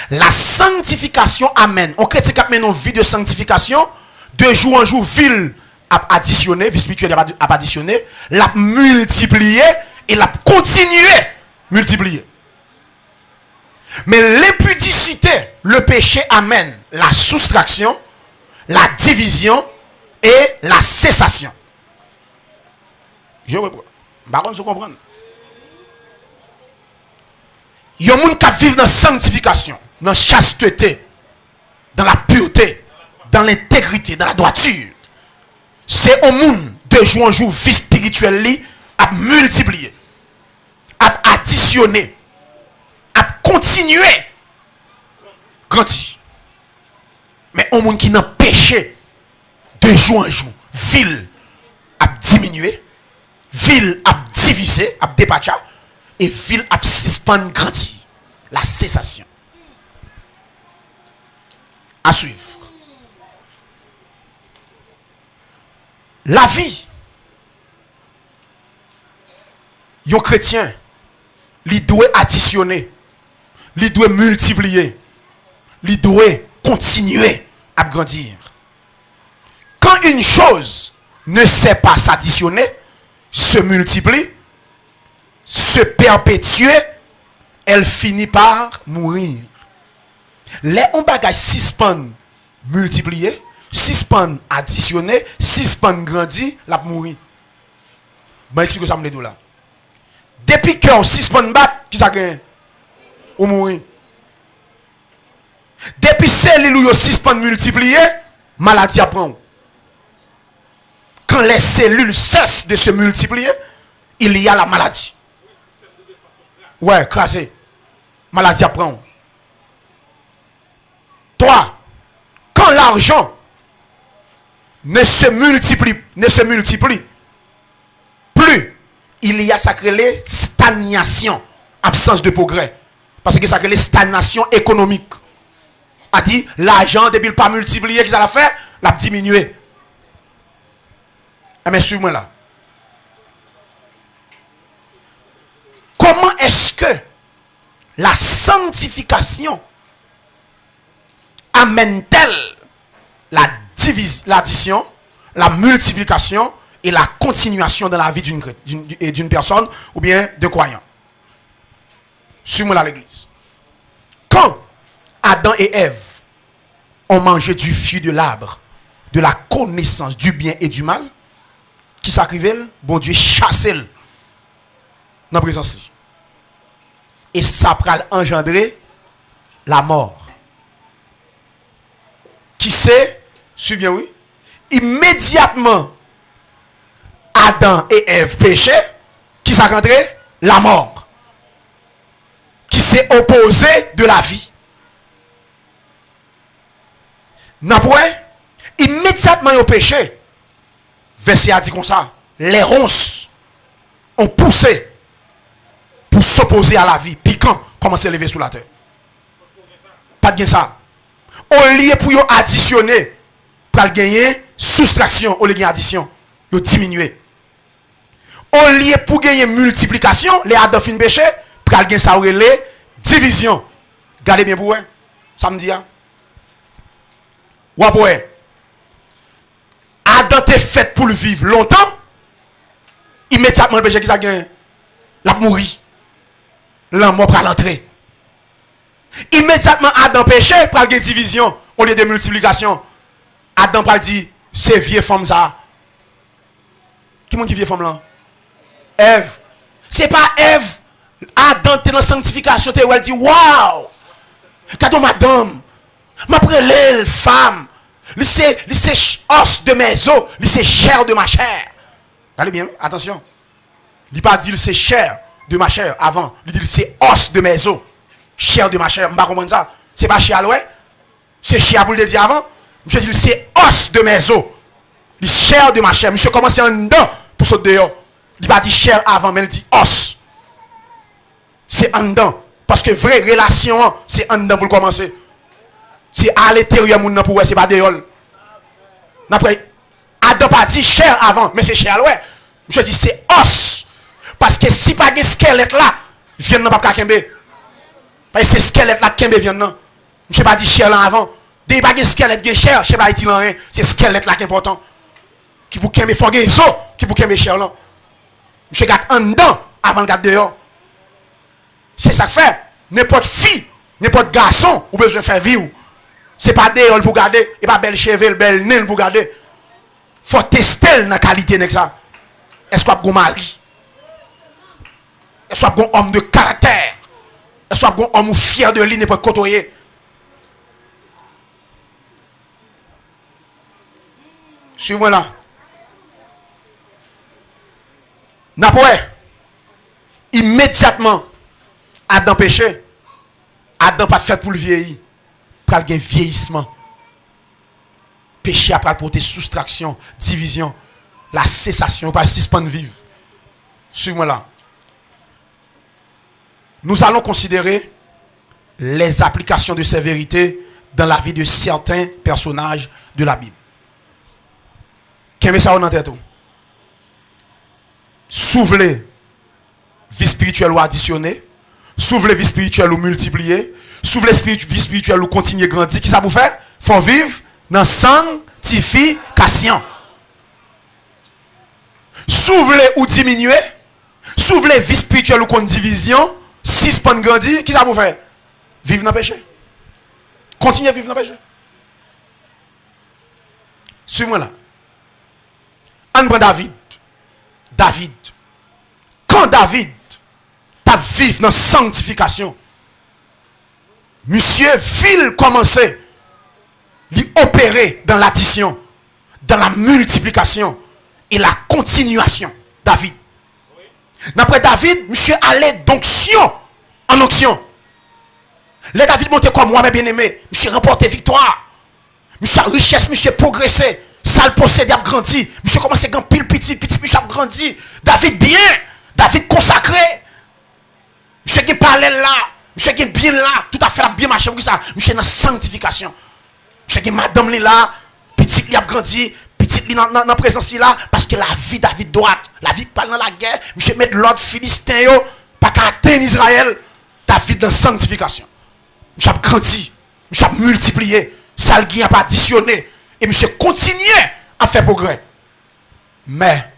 La sanctification amène. On chrétien qui amène une vie de sanctification, de jour en jour, ville a additionné, vie spirituelle a additionné, l'a multiplié et l'a continué multiplié. Mais l'impudicité, le péché amène la soustraction, la division et la cessation. Je reprends. Baron, je comprends. Il y a des gens qui vivent dans la sanctification, dans la chasteté, dans la pureté, dans l'intégrité, dans la droiture. C'est un monde de jour en jour, vie spirituelle, à multiplier, à additionner, à continuer, grandir. Mais un monde qui n'a péché, de jour en jour, ville à diminuer, ville à diviser, à dépatcher, et ville à suspendre, grandir. La cessation. À suivre. La vie. Yon chrétien, il doit additionner, il doit multiplier, il doit continuer à grandir. Quand une chose ne sait pas s'additionner, se multiplie, se perpétuer, elle finit par mourir. Les on bagage suspend multiplier, suspend additionner, suspend grandir, la mourir. Je vais expliquer ça me là. Depuis que on suspend bat, qui ça gagne? Ou mourir. Depuis cellule où on suspend multiplier, maladie apprend. Quand les cellules cessent de se multiplier, il y a la maladie. Ouais, crasé. Maladie apprend. Toi, quand l'argent ne se multiplie plus, il y a sacré stagnation, absence de progrès. Parce que ça crée stagnation économique. A dit, l'argent, depuis le pas multiplié, qu'est-ce qu'il a fait? L'a diminué. Mais suivez-moi là. Comment est-ce que la sanctification amène-t-elle l'addition, la multiplication et la continuation dans la vie d'une personne ou bien de croyant? Suivez-moi là l'église. quand Adam et Ève ont mangé du fruit de l'arbre de la connaissance du bien et du mal, qui s'arrivait, bon Dieu chassait dans la présence. Et ça pral engendrer la mort. Qui sait, suis bien oui, immédiatement Adam et Ève péchaient, qui s'arrivait la mort. Qui s'est opposé de la vie. N'après, immédiatement au péché, verset a dit comme ça, les ronces ont poussé pour s'opposer à la vie. Puis quand commence à lever sous la terre. Pas de ça. Au lieu pour additionner, pour gagner soustraction, au lieu de addition, vous diminuer. Au lieu pour gagner multiplication, les Adam fin péché, pour gagner ça les division. Regardez bien pour vous. Ça me dit. Ou après, Adam est fait pour le vivre longtemps. Immédiatement le péché qui ça gagne, la mourir. La mort pour l'entrer. Immédiatement Adam péché pour gagner division au lieu de multiplication. Adam pour dire c'est vieux femme ça. Qui monde qui vieille femme là? Ève. C'est pas Ève. Adam t'es dans la sanctification, t'es où elle dit waouh! Cadeau madame. Ma prélève femme. C'est os de mes os, c'est chair de ma chair. Allez bien, attention. Il pas dit c'est chair de ma chair avant. Il dit c'est os de mes os, chair de ma chair. Je ne comprends pas ça. C'est pas chair ouais. C'est chair pour le dire avant. Monsieur dit c'est os de mes os. Il chair de ma chair. Monsieur commence en dedans pour sauter dehors. Il pas dit chair avant, mais il dit os. C'est en dedans. Parce que vraie relation, c'est en dedans pour commencer. C'est à l'intérieur moun pour c'est pas dehors. Après Adam pas dit chair avant mais c'est chair ouais. Je dis c'est os parce que si pas de squelette là vient non pas kembe. Parce que c'est squelette là kembe vient non. Je pas dit chair là avant. Dès pas de squelette de chair, je sais pas dit là rien, c'est squelette là qui est important. Qui pour kembe faut gagner so, qui pour kembe chair là. Je garde en dedans avant de garder dehors. C'est ça que fait n'importe fille, n'importe garçon ou besoin faire vivre. C'est pas dehors pour garder, et pas belle cheveux, belle nez pour garder. Faut tester la qualité de ça. Est-ce qu'on a un mari? Est-ce qu'on a un homme de caractère? Est-ce qu'on a un homme fier de lui, n'est pas côtoyer? Suivez-moi là. N'après, immédiatement, Adam péché. Adam pas fait pour le vieillir. Pour le vieillissement. Péché après porter soustraction, division, la cessation, pas suspendre vivre. Suivez-moi là. Nous allons considérer les applications de ces vérités dans la vie de certains personnages de la Bible. Qu'est-ce que ça en tête? Souffler, vie spirituelle ou additionnée. Souffler, vie spirituelle ou multipliée. Souffler, vie spirituelle ou continuer grandir. Qui ça vous fait? Faut vivre dans sanctification. Souffler ou diminuer. Souffler, vie spirituelle ou contre division. Si pas grandir, qui ça vous fait? Vivre dans le péché. Continuez à vivre dans le péché. Suivez-moi là. On prend David. David. Quand David t'a vécu dans la sanctification, monsieur Ville commençait à opérer dans l'addition, dans la multiplication et la continuation. David. D'après David, monsieur allait d'onction en onction. Les David montait comme moi, mes bien-aimés. Monsieur remportait victoire. Monsieur a richesse, monsieur progressé. Ça le possède, il a grandi. Monsieur commence à gagner pile petit, monsieur a grandi. David bien. David consacré. Monsieur qui parle là. Monsieur qui bien là. Tout à fait bien marché. Monsieur dans la sanctification. Monsieur qui madame là. Petit il a grandi. Petit dans la présence là. Parce que la vie David droite. La vie parle dans la guerre. Monsieur met l'ordre philistin. Pas qu'à atteindre Israël. David dans la sanctification. Monsieur a grandi. Monsieur a multiplié. Ça le a pas additionné. Et monsieur continuait à faire progrès. Mais,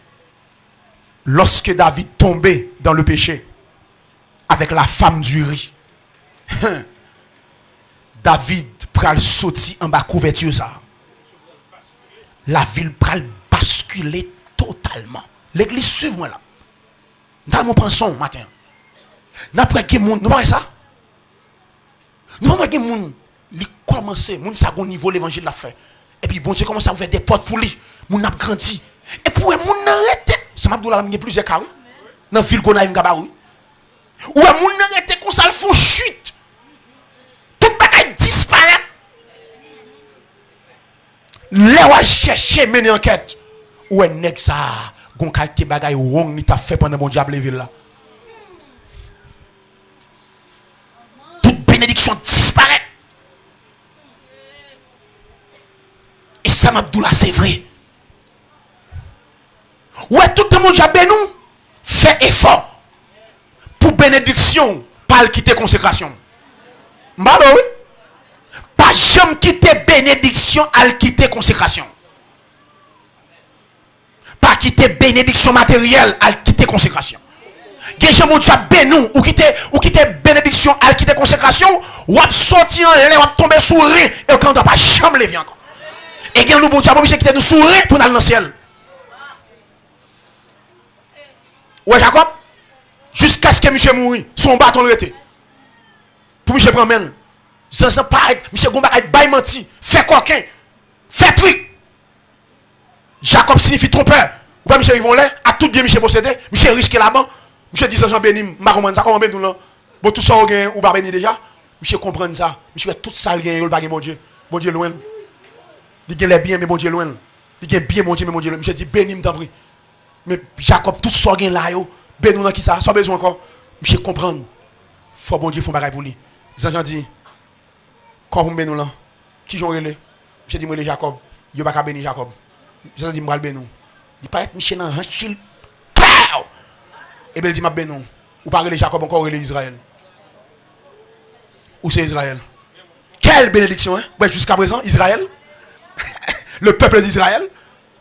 lorsque David tombait dans le péché, avec la femme du riz, David pral sorti en bas couverture ça. La ville pral basculer totalement. L'église suive moi là. Dans mon pension matin. N'après que monde, nous pas ça. Nous pas que monde, il commence, monde ça bon niveau l'évangile l'a fait. Et puis bon Dieu commence à ouvrir des portes pour lui. Moun n'a grandi. Et pour moun arrêter, ça m'a dit là il y a plusieurs cas. Dans ville Gonaïve Gabaoui. Ou moun arrêter comme ça le font chute. Tout bagay disparaît. Là on chercher mener enquête. Ou un nèg ça gon qualité bagay wrong ni t'a fait pendant mon diable ville là. Toute bénédiction disparaît. Et ça m'a dit là c'est vrai. Ouais, tout le monde a nous fait effort pour bénédiction, pas le quitter consécration. Bah oui. Pas jamais quitter bénédiction, à quitter consécration. Pas quitter bénédiction matérielle, à quitter consécration. Quelqu'un mon Dieu a nous ou quitter bénédiction, à quitter consécration, ou à sortir en l'air, ou à tomber sourire et quand on doit pas jamais lever encore. Et quand nous bon Dieu a obligé quitter nous sourire pour aller dans le ciel. Ouais, Jacob, jusqu'à ce que monsieur mourit, son bâton le rete. Pour monsieur prendre, ça pareil, monsieur Gomba a menti, fait coquin, fait truc. Jacob signifie trompeur. Ou pas monsieur Yvon là, à tout bien monsieur possédé, monsieur riche que là-bas, monsieur dit Jean béni, m'a comprendre ça, comment ben nous là. Bon, tout ça, on gagne, ou pas béni déjà. Monsieur comprend ça. Monsieur tout ça, il gagne, il pas bon Dieu. Bon Dieu loin. Il gagne les biens, mais bon Dieu loin. Il gagne bien, bon Dieu, mais bon Dieu loin. Monsieur dit béni, m'en prie. Mais Jacob, tout ça gagne là, yo. Ben nous dans qui ça, sans besoin encore. Monsieur comprendre. Faut bon Dieu font bagaille pour lui. Jean dit, quand vous ben nous là, qui j'en relais? Monsieur dit, moi les Jacob, yo pas béni Jacob. Jean dit, moi ben nous. Il paraît que Michel dans hanchil. Et bien il dit, ma ben nous. Ou pas relais Jacob encore relais Israël. Ou c'est Israël? Quelle bénédiction, hein? Ouais, jusqu'à présent, Israël. Le peuple d'Israël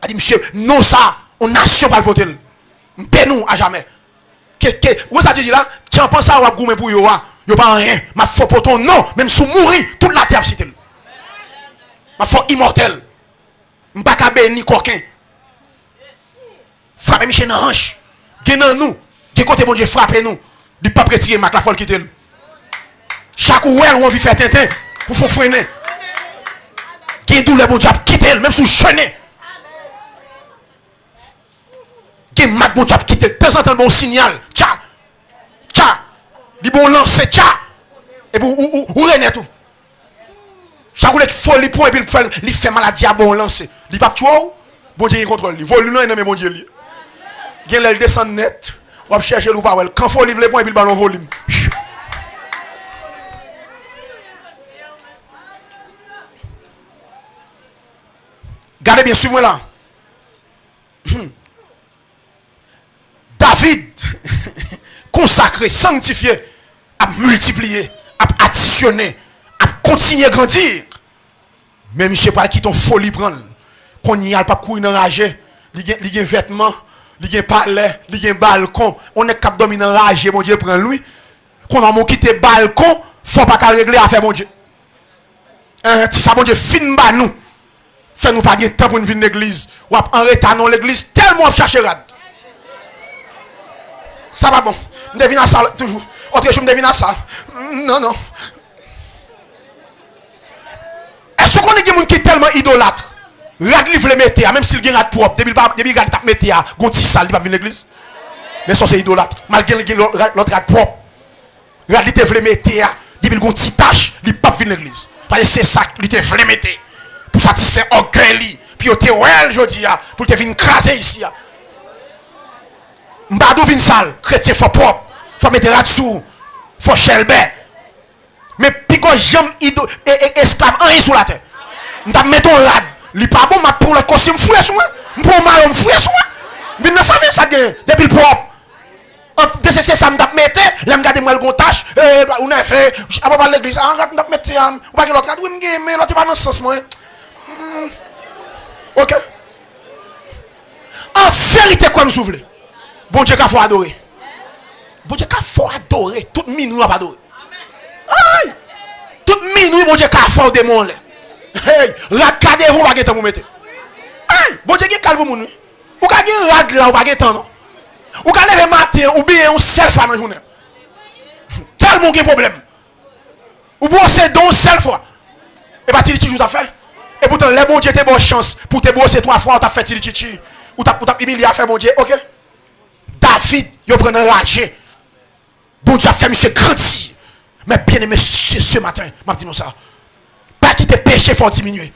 a dit, monsieur, non ça, on nation pas le potel. Ben nous à jamais. Où ça dit là? Tu en penses à ou à gourmet pour yo, yo pas rien. Ma foi pour ton nom, même sous mourir, toute la terre cité. Ma foi immortelle. M'pas ka béni coquin. Frappez Michel dans hanche. Gen nan nous, gen côté bon Dieu frapper nous. Du pas retirer ma la folle quitter. Chaque ouel on vit faire tintin pour faire freiner. Gen douleur bon Dieu quitter même sous chené. Gen mat bon Dieu quitter de temps en temps bon signal. Tcha. Tcha. Di bon lancer tcha. Et pour ou rené tout. Chaque ouel qui folie pour et puis il fait maladie à bon lancer. Li pas tuer bon Dieu contrôle li. Vol non mais bon Dieu li. Gen l'elle descend net. On va chercher le pas quand faut livrer point et puis le ballon volume. Gardez bien, suivez-moi là. David, consacré, sanctifié, a multiplié, a additionné, a continué à grandir. Même je ne sais pas qui ton folie prendre. Qu'on n'y a pas courir dans rage, il y a un vêtement, il y a un palais, il y a un balcon. On est cap dominer rage, mon Dieu prend lui. Qu'on a quitté balcon, faut pas qu'à régler affaire mon Dieu. Si ça mon Dieu fin bas nous. Fait nous pas de temps pour une vie d'église. Ou en retard dans l'église tellement chercher rad. Ça va bon. Je devine à ça toujours. Autre chose, je devine à ça. Non, non. Est-ce qu'on est des gens qui sont tellement idolâtres? Rad livre le métier, même s'il gagne propre, depuis qu'il tape métier, il gonti sale, il va venir l'église. Mais ça c'est idolâtre. Malgré l'autre rad propre. Rad livre le métier, depuis qu'il gonti tâche, il va venir l'église. Parce que c'est ça qu'il te veut mettre. Pour satisfaire orgueil, puis au te well, je dis, pour te venir craser ici. Mbadou vin sale, chrétien faut propre, faut mettre là-dessous, faut chelbe. Mais puis quand j'aime esclave, rien sur la terre. M'ta mettre un rad, li pas bon, ma pour le costume fouet sur moi, pour ma fouet sur moi. Vin dans ça, ça gagne, depuis le propre. C'est ça, m'ta mettre, là m'garde moi le gontache, on a fait, à part l'église, m'ta mettre, ou pas que l'autre, oui mais l'autre pas dans ce sens, moi. Ok. En vérité, comme vous voulez. Bon Dieu, qu'il faut adorer. Bon Dieu, qu'il faut adorer. Toute minute, on va adorer. Aïe. Toute minute. minuit, bon Dieu, qu'a fort démon. Hey, rad kade vous pas temps pour mettre. Hey, bon Dieu, qui calme pour nous. Ou ka gen rad là, ou pas temps non. Ou ka lever matin, ou bien on seul fois dans journée. Tellement de problème. Ou brosser don seule fois. Et pas tili tili, t'as fait. Et pourtant, les bon Dieu te bonne chance pour te brosser 3 fois, ou t'as fait tili tili. Ou t'as humilié à faire bon Dieu, ok? David, il prend un rage. Bon Dieu a fait monsieur grandi. Mais bien aimé, ce matin, m'a dit nous ça. Pas quitter péché, faut diminuer.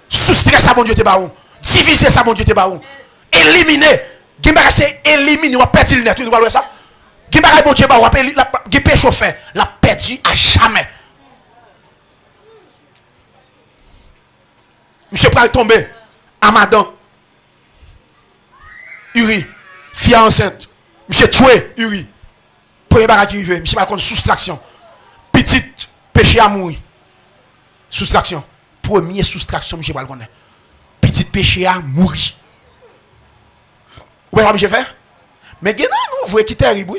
Soustraire ça, bon Dieu te baou. Diviser ça, bon Dieu te baou. Éliminer. Gimba c'est éliminer, on va perdre le net, tu vois ça? Gimba bon Dieu baou, qui péché fait, l'a perdu à jamais. Monsieur pral tomber. Amadan. Uri. Fille enceinte. Monsieur tué. Uri. Premier bagage qui arrive. Monsieur par contre soustraction. Petite péché à mourir. Soustraction. Premier soustraction, monsieur pral connaît. Petite péché à mourir. Vous voyez ce que j'ai fait? Mais nous voyez qui est terrible.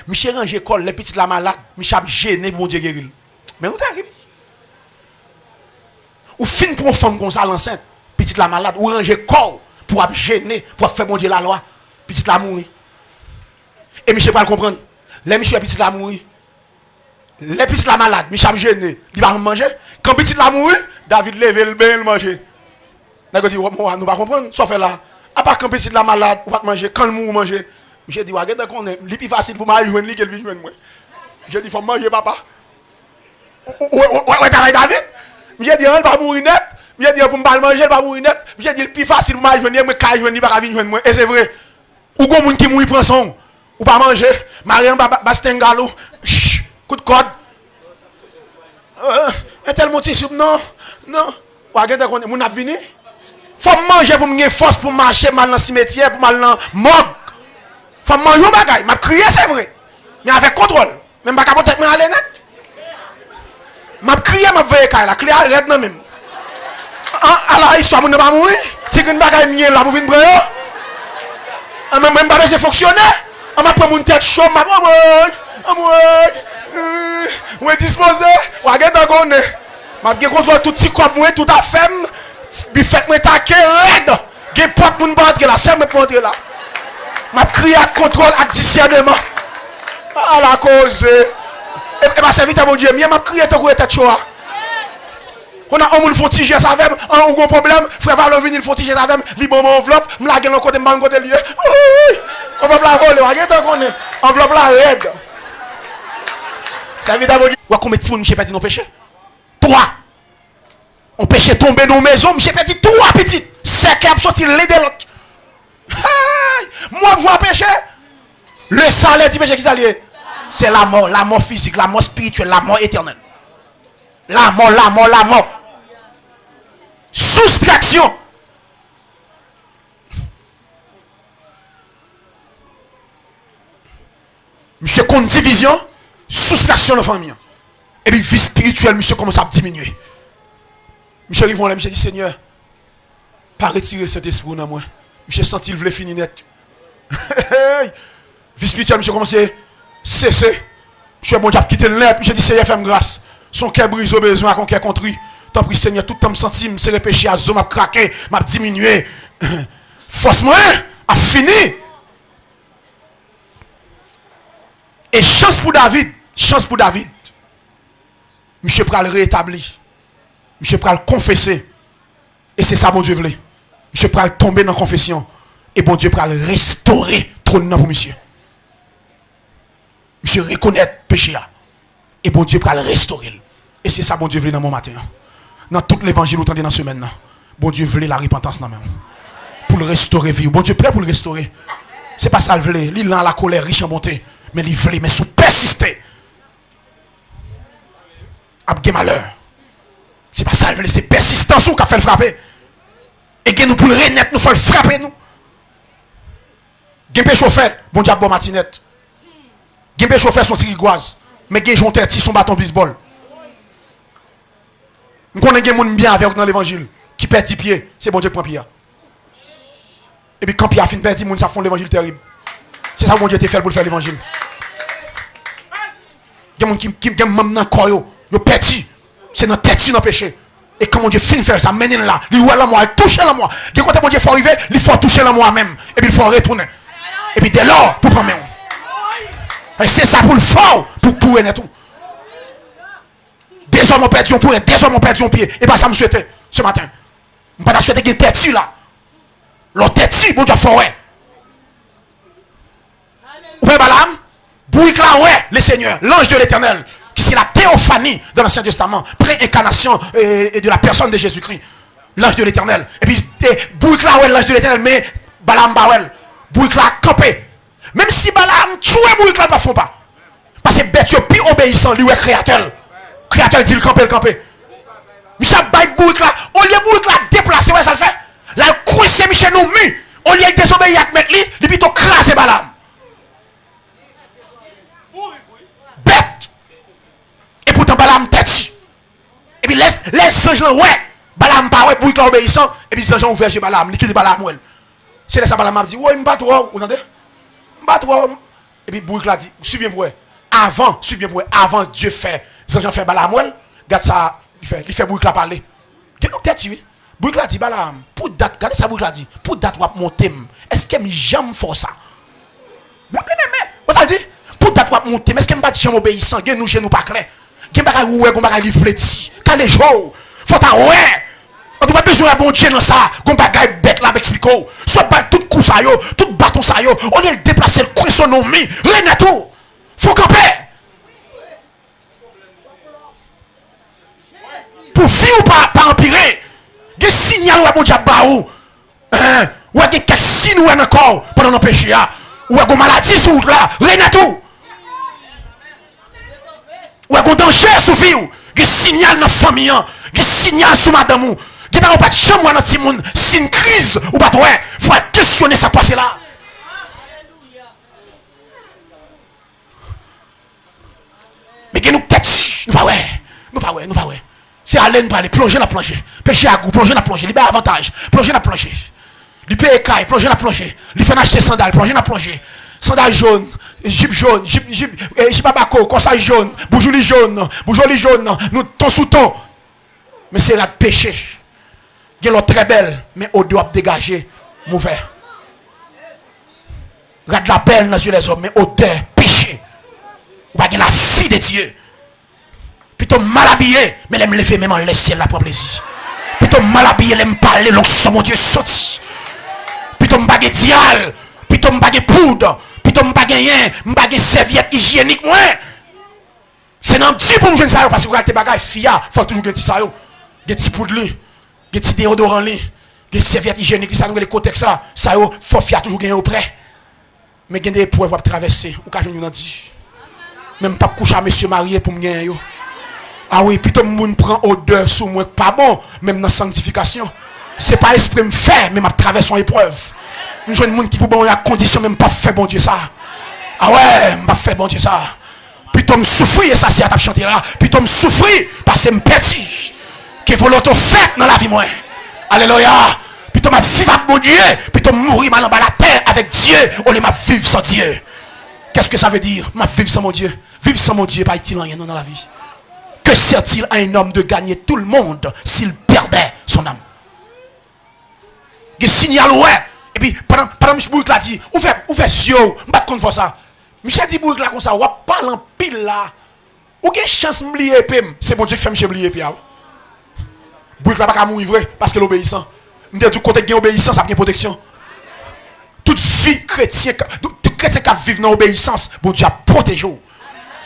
Monsieur range école, les petites la malade. Monsieur a gêné pour Dieu guérir. Mais nous terrible. Ou fin pour une femme comme ça, l'enceinte, petite la malade, ou ranger corps pour gêner, pour faire bon Dieu la loi, petite la mourir. Et monsieur pas le comprendre. Les monsieur petite la mourir. Les petites la malade, monsieur a gêné, il va manger. Quand petite la mourir, David lève le bain, le manger. D'accord, dit, nous va comprendre, sauf là. À part quand petite la malade, ou pas manger, quand le mou manger. Monsieur dit, regarde qu'on est, c'est plus facile pour moi joindre lui qu'elle vient joindre moi. Je dis, faut manger papa. Ouais, travail David. J'ai dit, elle va mourir net. J'ai dit, pour me pas manger, elle va mourir net. J'ai dit, le plus facile pour moi, je vais joindre, pas venir joindre moi. Et c'est vrai. Ou gon moun qui mourir prend son. Ou pas manger. Mariam Bastengalo. Coup de code. Et tellement de soupe, non. Non. Regarde, mon a venu. Faut manger pour me gagner force pour marcher mal dans le cimetière, pour mal dans le morgue. Faut manger un bagage. M'a crié, c'est vrai. Mais avec contrôle. Même pas capable de aller net. M'a crié, m'a veillé, la clé arrête non même. Alors, histoire, mon pas mourir. Si une bagaille mienne là pour venir prendre. Même pas c'est fonctionner. On m'a pris mon tête chaud, m'a on est disposé. Regarde qu'on est. M'a bien contrôle tout petit corps moi tout à fait. Bi fait moi taquer raide. Gen porte moun pas entrer là, c'est me pour entrer là. M'a crié à contrôle à discernement. À la cause. Et pas servir à mon Dieu, m'a crié to ko tête chaud. On a un moun font tiger ça avec un gros problème, frère Valon venir font tiger ça avec, li bon enveloppe, m'la gen côté m'ban côté lié. Enveloppe la voler, regarde qu'on est. Enveloppe la raide. Ça veut dire ou combien de monde monsieur perdu nos péchés? 3. On péché tomber dans maison, monsieur perdu 3 petites. C'est qui a sorti l'aider l'autre. Moi je vois péché. Le salaire du péché qui s'allie. C'est la mort physique, la mort spirituelle, la mort éternelle. La mort. Soustraction. Monsieur compte division, soustraction de famille. Et puis vie spirituelle, monsieur commence à diminuer. Monsieur Rivon là, monsieur dit Seigneur, pas retirer cet esprit dans moi. Monsieur senti il voulait finir net. Vie spirituelle, monsieur commence à cesser. Monsieur bon Dieu quitter le net, monsieur dit Seigneur fais-moi grâce. Son cœur brise au besoin, qu'on cœur contre lui. Tant pis Seigneur, tout le temps me senti, c'est le péché à zo, m'a craqué, m'a diminué. Force moi, a fini. Et chance pour David. Monsieur pral rétablir. Monsieur pral confesser. Et c'est ça bon Dieu voulait. Monsieur pral tomber dans la confession. Et bon Dieu pral restaurer trône pour monsieur. Monsieur reconnaître péché. Et bon Dieu pral restaurer. Et c'est ça bon Dieu voulait dans mon matin. Dans tout l'évangile, vous entendez dans la semaine. Bon Dieu voulait la repentance dans même. Pour le restaurer vie. Bon Dieu prêt pour le restaurer. C'est pas ça le voulait. Il a la colère riche en bonté. Mais il voulait, mais sous persister. Abgé malheur. C'est pas ça le voulait. C'est persistance qui a fait le frapper. Et que nous pour le renaître, nous faut le frapper nous. Gen pe chauffeur, bon diable bon matinette. Gen pe chauffeur son tirigoise. Mais gen jonter ti son bâton baseball. Nous connaissons des gens bien avec dans l'évangile qui perd 10 pieds, c'est bon Dieu prend pied. Et puis quand pied a fin perdre, moun ça font l'évangile terrible. C'est ça que bon Dieu te fait pour faire l'évangile. Des gens qui même dans corps yo perdu. C'est notre tête sur nos péchés. Et quand mon Dieu finit de faire ça, mène là, il voit la moi, il touche la moi. Et quand mon Dieu faut arriver, il faut toucher la moi-même. Et puis il faut retourner. Et puis dès lors, pour prendre. Et c'est ça pour le fort, pour et tout. Des hommes ont perdu un pied, des hommes ont perdu un pied. Et pas ça me souhaitait ce matin. Je ne pas souhaiter qu'il y ait tête là. L'autre tête, bon Dieu, forêt. Ouais, Balaam, bouille là, ouais, le Seigneur, l'ange de l'Éternel, qui c'est la théophanie dans l'Ancien Testament, pré-incarnation et de la personne de Jésus-Christ, l'ange de l'Éternel. Et puis, bouille là, ouais, l'ange de l'Éternel, mais Balaam, Bawel, bouille là, campé. Même si Balaam tue bouille là, ne font pas. Parce que bête, puis obéissant, lui, est créateur. Créateur dit le camper. Michel Baye bouille là, au lieu de bouille là, déplacer, ouais, ça le fait. Là, il coince Michel nous, au lieu de désobéir à mettre lui, il plutôt craser Balaam. Bête. Et pourtant Balaam tête. Et puis laisse anges là, ouais. Balaam pas ouais, bouille là obéissant. Et puis les anges ouverts sur Balaam. Liquide Balaam, ouais. C'est là ça Balaam dit, ouais, je ne pas trop. Vous entendez? Pas trop. Et puis bouille là dit, suivez-vous, ouais. Avant Dieu fait, les anges fait Balaam, ouais. Regarde ça, il fait bouille là parler. Quel est tête, oui? Bouille là dit, Balaam, pour date, regardez ça bouille là dit, pour date, ou monter. Est-ce que j'aime faire ça? Mais bien aimé, vous avez dit? Pour date wap monter, mais est-ce que je ne suis pas obéissant? Gen nous pas clair. Gen pas ouais, gon pas livre petit. Quand les jours, faut ta ouais. On n'a pas besoin de bon Dieu dans ça. Gon pas bête là m'expliquer. Soit pas tout coup ça yo, tout bâton ça yo. On est déplacer le coin son nom mi. Rien à tout. Faut camper. Pour vivre ou pas empirer. Gen signal ouais bon Dieu ba ou. Ou gen quelques signes ou encore pendant nos péchés là. Ou gon maladie sur route là, rien à tout. Ou gon danger sous vie ou, gen signal dans famille, gen signal sur madame ou, gen pas de chambre dans petit monde, c'est une crise ou pas ouais, faut questionner ça passer là. Mais gen nous tête, nous pas ouais. C'est aller nous parler, plonger la plongée, pêcher à goût, plonger la plongée, libérer avantage, plonger la plongée. Il paye caille, plonger la plongée. Il fait acheter sandales, plonger la plongée. Sandales jaunes, jupe jaune, jupe abaco, corsage jaune, boujouli jaune, nous ton sous ton. Mais c'est là de péché. Il y a l'autre très belle, mais au doigt dégagé, mauvais. Regarde la belle dans les hommes, mais odeur, péché. Ou pas la fille de Dieu. Plutôt mal habillé, mais elle me lever même en laisser la pour plaisir. Plutôt mal habillé, elle me parler, l'onction mon Dieu sorti. Plutôt m'bagé dial, plutôt m'bagé poudre, plutôt m'bagé rien, m'bagé serviette hygiénique moi. C'est un petit pour me jeune ça parce que quand tes bagages fia, faut toujours des petits ça yo. Des petits poudre li, des petits déodorants li, des serviettes hygiéniques, ça nous les contexte là, ça yo faut fia toujours gagner auprès. Mais gagne des épreuves à traverser, ou ka jeune nous dit. Même pas coucher à monsieur marié pour me gagner yo. Ah oui, plutôt moun prend odeur sous moi pas bon, même dans sanctification. C'est pas esprit me fait, mais m'a traversé son épreuve. Nous jeune monde qui pour bon la condition même pas fait bon Dieu ça. Ah ouais, m'a fait bon Dieu ça. Plutôt me souffrir ça c'est à chanter là. Plutôt me souffrir parce que me petit. Que volonté fait dans la vie moi. Alléluia. Plutôt m'a vivre avec mon Dieu, plutôt mourir mal en bas la terre avec Dieu, au lieu m'a vivre sans Dieu. Qu'est-ce que ça veut dire? M'a vivre sans mon Dieu. Vivre sans mon Dieu pas utile rien dans la vie. Que sert-il à un homme de gagner tout le monde s'il perdait son âme? Il signale ouais. Et puis pendant M. Bourg l'a dit, ouvert yeux, je pas contre ça. Michel dit Bourg là comme ça, ou parle en pile là. Ou quelle chance m'oublier pim, c'est bon Dieu qui fait Michel oublier puis. Bourg là pas mourir vrai parce que l'obéissant. Me dit tout côté qui obéissance ça a bien protection. Toute fille chrétienne, tout chrétien qui vit dans l'obéissance, bon Dieu a protégé.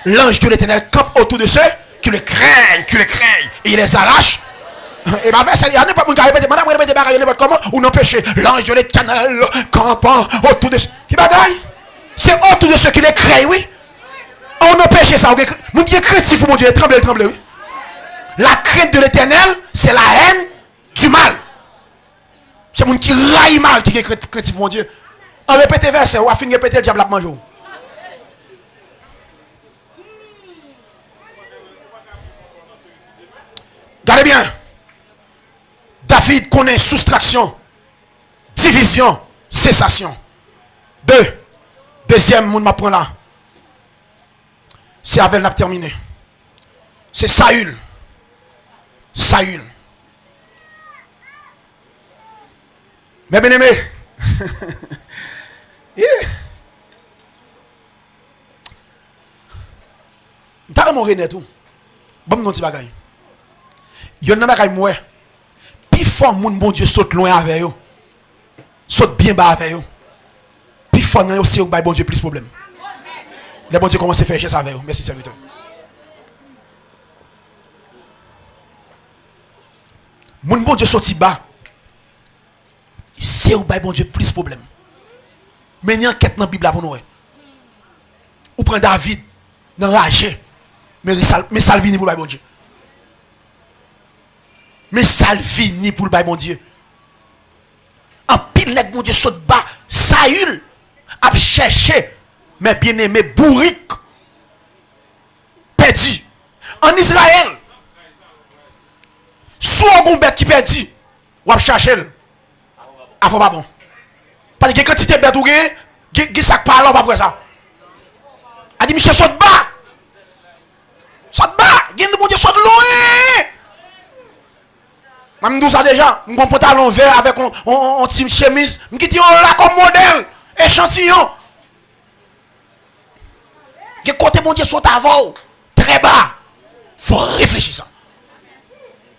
L'ange de l'Éternel campe autour de ceux qui le craignent, et il les arrache. Et ma verset, il n'y a pas de répéter, madame, répéter, comment, ou non péché. L'ange de l'Éternel campant autour de ceux qui bagaille. C'est autour de ceux qui les craignent, oui. On non péché ça. Mon Dieu craintif, mon Dieu, tremble, oui. La crainte de l'Éternel, c'est la haine du mal. C'est mon qui raille mal qui est craintif, mon Dieu. On répète verset, ou à fin répéter, le diable a mangé. Regardez bien. David connaît soustraction, division, cessation. Deuxième, monde m'apprend là. C'est avec l'a terminé. C'est Saül. Saül. Mais bien aimé, yeah. T'as mon René tout. Bon, non, tu bagaille. Yon nan bagay moi. Puis fort moun bon Dieu saute loin avec yo. Saute bien bas avec yo. Puis fort nan yo c'est bon Dieu plus problème. Les bon Dieu commence à faire chez ça avec yo. Merci serviteur. Moun bon Dieu sorti bas. C'est bon Dieu plus problème. Mais il y a une enquête dans la Bible pour nous. Ou prend David dans rage. Mais Salvini pour le bon Dieu. Mais Salvini pour le bon Dieu. En pile, les bon Dieu saute bas. Saül a cherché. Mais bien aimé, bourrique. Perdu. En Israël. Sous un bête qui perdu. Ou a cherché. A faut pas bon. Parce que quand tu t'es bête ou que ça parle après ça. A dit Michel saute bas. Saute bas. Gen bon Dieu saute loin. Je ça déjà, je pantalon vert avec un team chemise, je quitte là comme modèle, échantillon. Que côté mon Dieu saute avant, très bas. Faut réfléchir ça.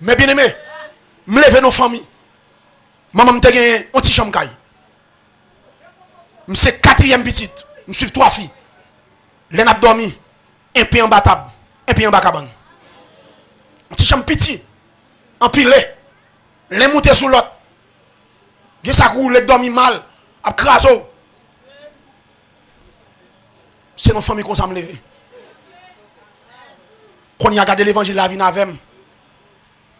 Mais bien aimé, me lever nos familles. Maman me gagné un petit chambre caille. Je suis quatrième petite, je suis trois filles. Les n'a dormi, un pied en bas table, un pied en bas cabane. Un petit chambre petit, empilé. Les monter sous l'autre. Gen ça roule, les dormi mal, a craso. C'est nos familles qu'on s'en lever. Quand y a regardé l'évangile la vie n'avem.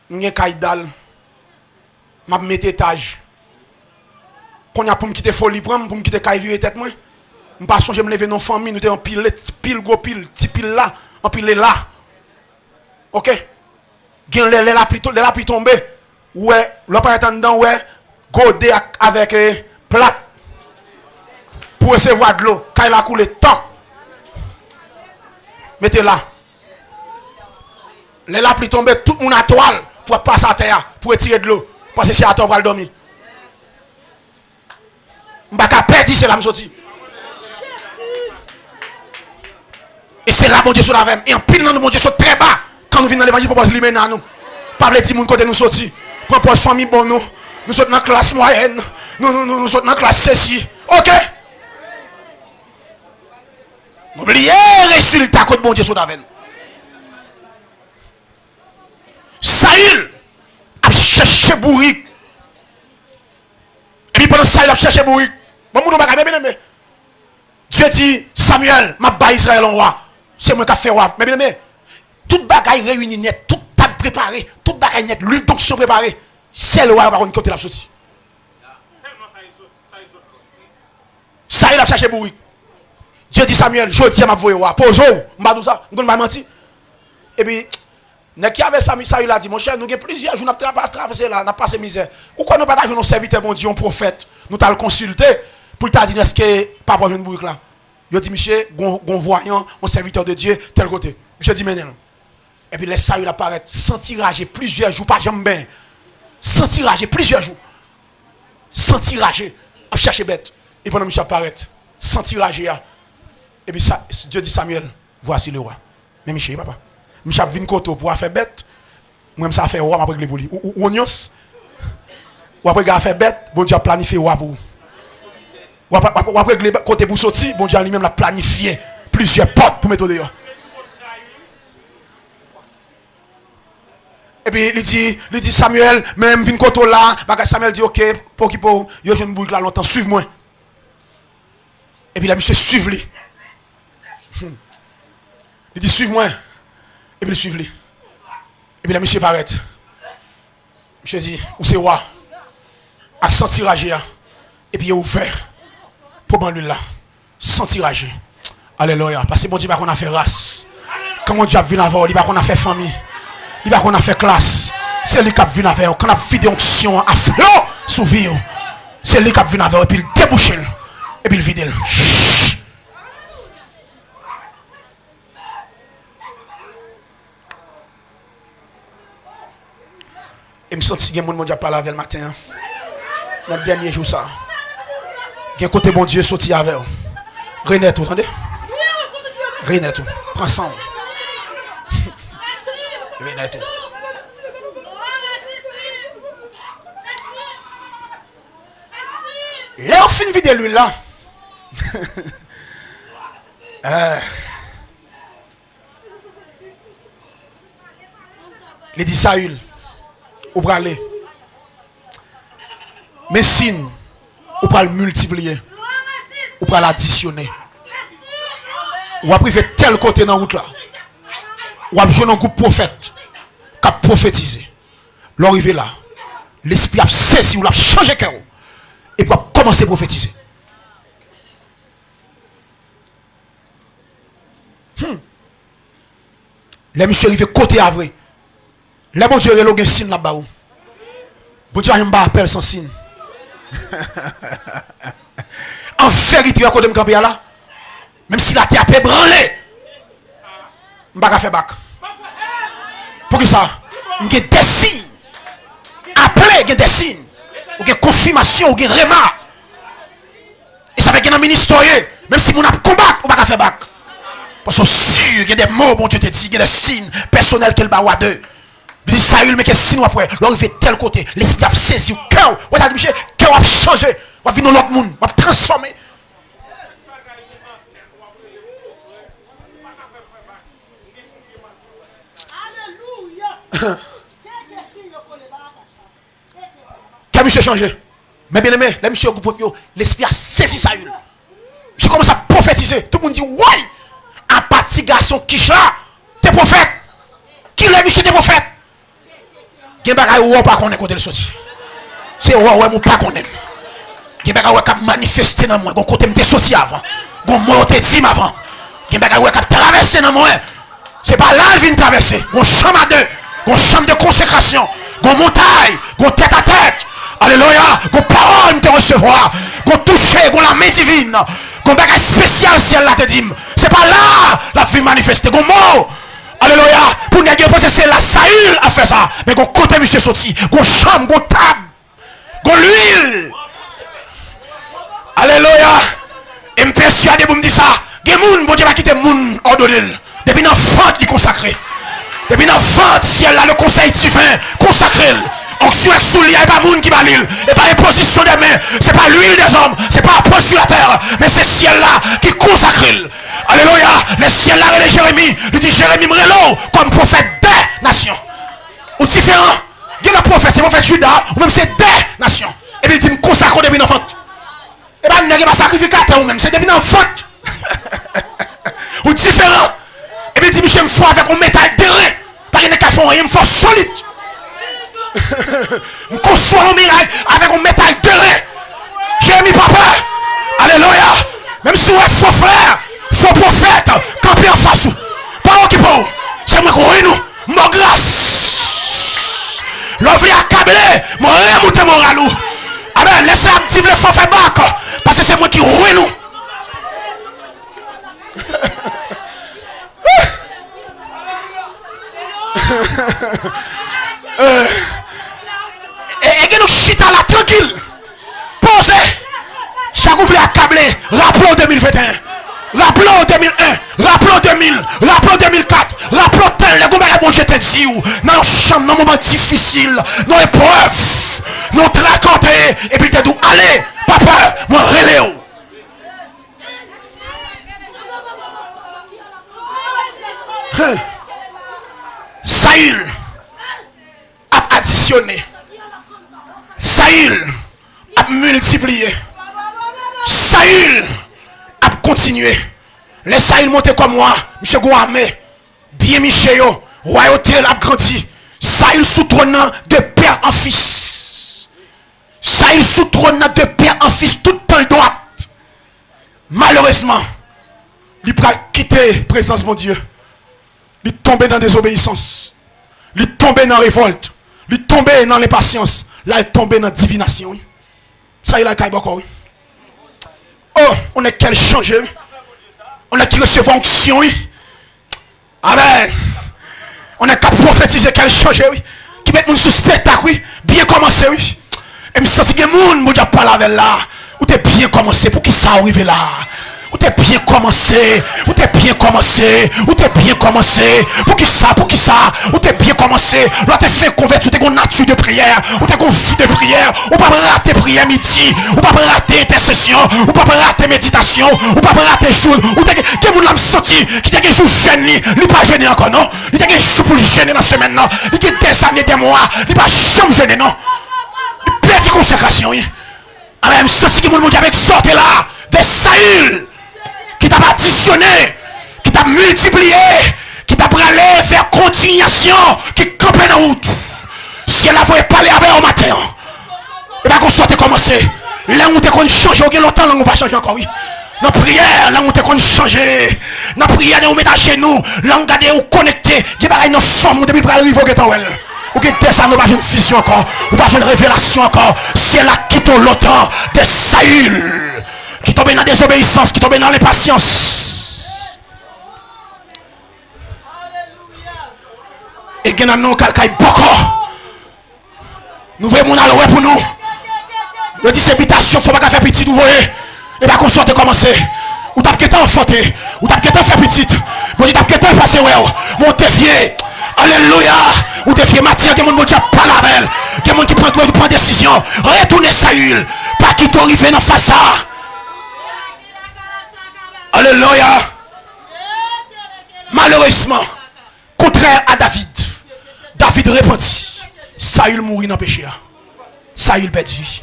M'gen kaidal. M'a mettre étage. Quand y a pour me quitter folie prendre pour me quitter kay virer tête moi. M'pas songer me lever nos familles, nous t'en pile gros pile, petit pile là, en pile là. OK? Gen les la pluie tomber. Ouais, l'opérateur dedans, ouais, godé avec plate pour recevoir de l'eau. Quand il a coulé, tant. Mettez là. Les la pluie tomber, tout le monde à toile pour passer à terre, pour retirer de l'eau. Parce que c'est à toi pour le dormir. Je ne vais pas perdre, c'est là, je sorti. Et c'est là, mon Dieu, sur la veine. Et en pile, mon Dieu, sur très bas. Quand nous venons dans l'évangile, pour pas se libérer à nous. Pas les petits côté nous sortir. Propose famille bon nous sommes dans la classe moyenne, nous sommes dans la classe ceci. OK? N'oubliez résultat que bon Dieu soit avec nous. Saül a cherché bourrique. Et puis pendant Saül a cherché bourrique. Bon nous pas bien aimé. Dieu dit Samuel, m'a ba Israël en roi. C'est moi qui a fait roi. Mais bien aimé, toute bagaille réunie net, toute table préparée, toute bagaille net, l'huile d'onction préparée. C'est le roi par contre côté la sortie. Saül a cherché bourrique. Dieu dit Samuel, je dis à ma voix roi. Pose m'a dit ça, on m'a menti. Et puis qui avait Saül a dit mon cher, nous avons plusieurs jours n'a traversé là, n'a passé misère. Pourquoi nous partageons nos serviteurs mon Dieu, un prophète, nous t'allons consulter pour t'a dit est-ce que papa vient de bourrique là. Il dit monsieur, gon voyant, un serviteur de Dieu tel côté. Monsieur dit maintenant. Et puis laisse Saül apparaître sans tirager plusieurs jours pas jamais bien. Sans tirager plusieurs jours. Sans tirager, à chercher bête. Et pendant monsieur apparaît, sans tirager. Et puis ça, Dieu dit Samuel, voici le roi. Mais monsieur, papa. Monsieur vient côté pour faire bête. Moi ça fait roi après les pour lui. Ou onios. Ou après gars faire bête, bon Dieu a planifié roi pour. Ou après les côté pour sortir, bon Dieu lui-même l'a planifié plusieurs portes pour mettre dehors. Et puis il dit Samuel, même vin koto là, Samuel dit OK, pour qui pour yo jeune bouille là longtemps, suive-moi. Et puis là monsieur suive lui. Il dit suive-moi. Et puis il suive lui. Et puis là monsieur paraît. Monsieur dit où c'est roi. Accent tiragé. Et puis il est ouvert pour ban lui là. Sans tirager. Alléluia. Parce que bon Dieu pas qu'on a fait race. Comment Dieu a vu avant, il pas qu'on a fait famille. Il va qu'on a fait classe. C'est lui qui a vu avec. Quand on a fait des onctions à flot sous vie. C'est lui qui a vu avec. Et puis il débouche. Et puis il vide. Et me senti que mon Dieu parle avec le matin. Notre dernier jour ça. Quel côté bon Dieu sorti avec vous. René tout, attendez. René tout. Prends ça. René tout. Là on finit vidéo lui là. Il dit Saül, ou pour aller. Mais signe, ou pour le multiplier, ou pour l'additionner. Ou après faire tel côté dans la route là. Ou après jouer un groupe prophète qui a prophétisé. L'arrivée là, l'esprit a saisi ou l'a changé cœur. Et pour commencer à prophétiser. Les messieurs arrivent côté à vrai. Les bon Dieu ont un signe là-bas. Bon Dieu a un appel sans signe. En vérité, à côté de me camper là, même si la terre peut branler, je ne vais pas faire bac. Pour que ça, il y a des signes. Après, il y a des signes. Il y a confirmation, il y a remar. Et ça fait qu'il y a un ministre, même si on a combattu, on ne va pas faire bac. Parce que sûr, il y a des mots, bon Dieu te dit, il y a des signes personnels que le bawa d'eux. Il dit Saül, mais qu'est-ce que signe après? Là, il fait tel côté, l'esprit a saisi au cœur. Ouais, ça dit, monsieur, cœur a changé. On va venir dans l'autre monde, on va transformer. Quel monsieur changé? Mais bien aimé, les monsieur l'esprit a saisi Saül. Je commence à prophétiser. Tout le monde dit, ouais, un petit garçon qui là, t'es prophète. Qui l'a monsieur des prophètes? Il y a des gens qui ne pas connaître côté le sorti. C'est ouais, mon pas connaître. Il y a des gens qui manifesté dans moi, côté me sorti avant. Gon moi te dit avant. Il y a des gens qui traversé dans moi. C'est pas là qu'il vient traverser. Gon chambre à deux, gon chambre de consécration, gon montagne, gon tête à tête. Alléluia, gon parole te recevoir, gon toucher, gon la main divine, gon bagage spécial ciel là te dit. C'est pas là la vie manifestée, gon mot. Alléluia, pour néger penser c'est la Saül a fait ça. Mais gon côté monsieur sorti, gon chambre, gon table, gon l'huile. Alléluia. Et me persuader pour me dire ça. Gen moun, bon Dieu va quitter moun ordonné. Depuis dans vente il consacré. Depuis dans vente ciel là le conseil divin consacré. Onction avec soulier et pas moun qui balil. Et pas imposition des mains. C'est pas l'huile des hommes. C'est pas apôtre sur la terre. Mais c'est ciel là qui consacré. Alléluia. Le ciel là de Jérémie. Il dit Jérémie Mrelo comme prophète des nations. Ou différent. Il y a le prophète, c'est le prophète Judas. Ou même c'est des nations. Et puis il dit me consacre depuis dans vente. Et bien, il n'y a pas sacrificateur ou même, c'est depuis dans faute. Ou différent. Et puis, il dit, monsieur, il me faut avec un métal terrain. Pas qu'il n'y a qu'à faire, il me faut solide. Je conçois un miracle avec un métal terrain. J'ai mis papa. Alléluia. Même si vous êtes faux frère, faux prophète, campé en face. Pas qui pour. J'aimerais qu'on nous. Mon grâce. L'ouvre accablé. Mon remonte moralou. Amen. Laissez la petite le faux faire bac. Parce que c'est moi qui roule nous. Et que nous chita là tranquille. Posez. Chaque vous voulez accabler. Rappelons 2021. Rappelons 2001. Rappelons 2000. Rappelons 2004. Rappelons tel. Les gars, bon Dieu te dit. Dans le champ, dans un moment difficile. Dans l'épreuve. Nous traquons. Et puis te dit, allez. Pas peur. Moi, relève. Saül a additionné. Saül a multiplié. Saül a continué. Les Saül montent comme moi. Monsieur Gouamé. Bien Michel. Royauté a grandi. Saül sous trônant de père en fils. Saül sous trônant de père en fils tout le temps droite. Malheureusement, il peut quitter la présence de mon Dieu. Il tombe dans la désobéissance. Il tombe dans la révolte. Il tombe dans l'impatience. Là, il tombe dans la divination. Ça, il a le encore. Oh, on est qu'elle changer. On est qui recevoir onction. Amen. On est qu'à prophétiser qu'elle change. Qui met moun sous spectacle, oui. Bien commencé, oui. Et me senti que moun, moi, j'ai pas la là. Ou t'es bien commencé pour qui ça arrive là. Ou t'es bien commencé, ou t'es bien commencé, ou t'es bien commencé. Pour qui ça, ou t'es bien commencé. Là t'es fait convertir, ou t'es une nature de prière, ou t'es une vie de prière, ou pas rater prière midi, ou pas rater intercession, ou pas rater méditation, ou pas rater jour, ou t'es que moun l'a senti, qui t'es que jour jeune, il pas gêné encore non, il t'es que jour pour gêner dans la semaine non, il t'es des années, des mois, il pas jamais gêné non. Il perd consécration, oui. Alors je senti que moun avec sorte là, des Saül. Qui t'a additionné, qui t'a multiplié, qui t'a bralé vers continuation, qui campe dans la route. Si elle a voulu parler avec au matin, et bien qu'on sorte commencer. Là où t'es qu'on change, il y a longtemps, là où on va changer encore, oui. Dans la prière, là où t'es qu'on change. Dans la prière, là où on met à genoux, là où on garde ou connecté, il y a une forme où depuis pour arriver au ghetto. Ou que des années, pas une vision encore, ou pas une révélation encore. Si elle a quitté longtemps, des Saül. Qui tombe dans la désobéissance, qui tombe dans l'impatience. Et qui n'a non calcaille beaucoup. Nous voyons mon alloué pour nous. Le dit habitation, il ne faut pas faire petit, vous voyez. Et bien qu'on sorte commencer. Ou t'as qu'à enfanter, ou t'as qu'à faire petit. Bon, t'as qu'à passer, ouais. Mon défier. Alléluia. Ou défier matière, que mon Dieu pas la veille. Que mon qui prend décision. Retournez Saül. Pas qui t'arrive dans face ça. Alléluia. Malheureusement, contraire à David, David répondit. Saül mourit dans le péché. Saül perdu.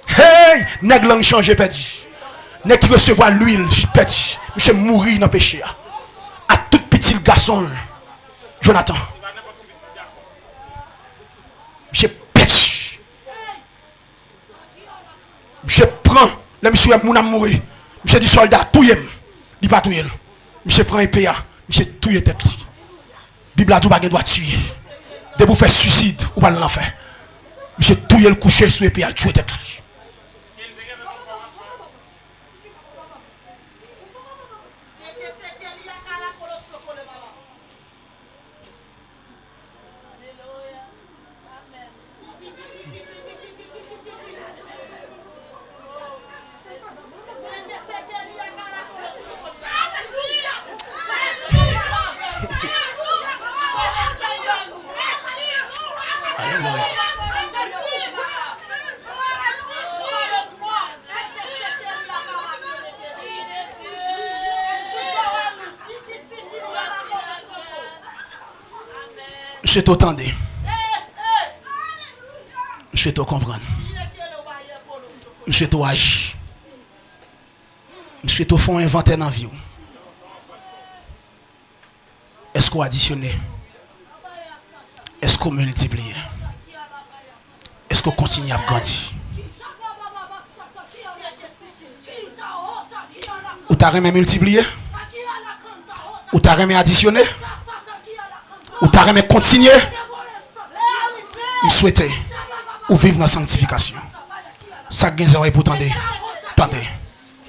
Hey, nèg lang changé perdu. Nèg qui recevoir l'huile perdu. Monsieur mourir dans le péché. À tout petit garçon, Jonathan. Monsieur perdu. Monsieur prend, le monsieur est mourir. Monsieur du soldat, tout y est. Il pas tout. Monsieur prend épée, monsieur tout est tête. Bible a tout bagage doit tuer. De vous faire suicide ou pas l'enfer. Monsieur tout le coucher sur épée, tuer tête. Monsieur t'entendez. Monsieur te comprendre. Monsieur te agir. Monsieur te font un inventaire dans la vie. Est-ce qu'on additionne? Est-ce qu'on multiplie? Est-ce qu'on continue à grandir? Ou t'as remis multiplier? Ou t'as remis additionner? Ou t'as remis continuer? Nous souhaitons ou vivre dans la sanctification. Ça gagne oreilles pour tendre. Tendez.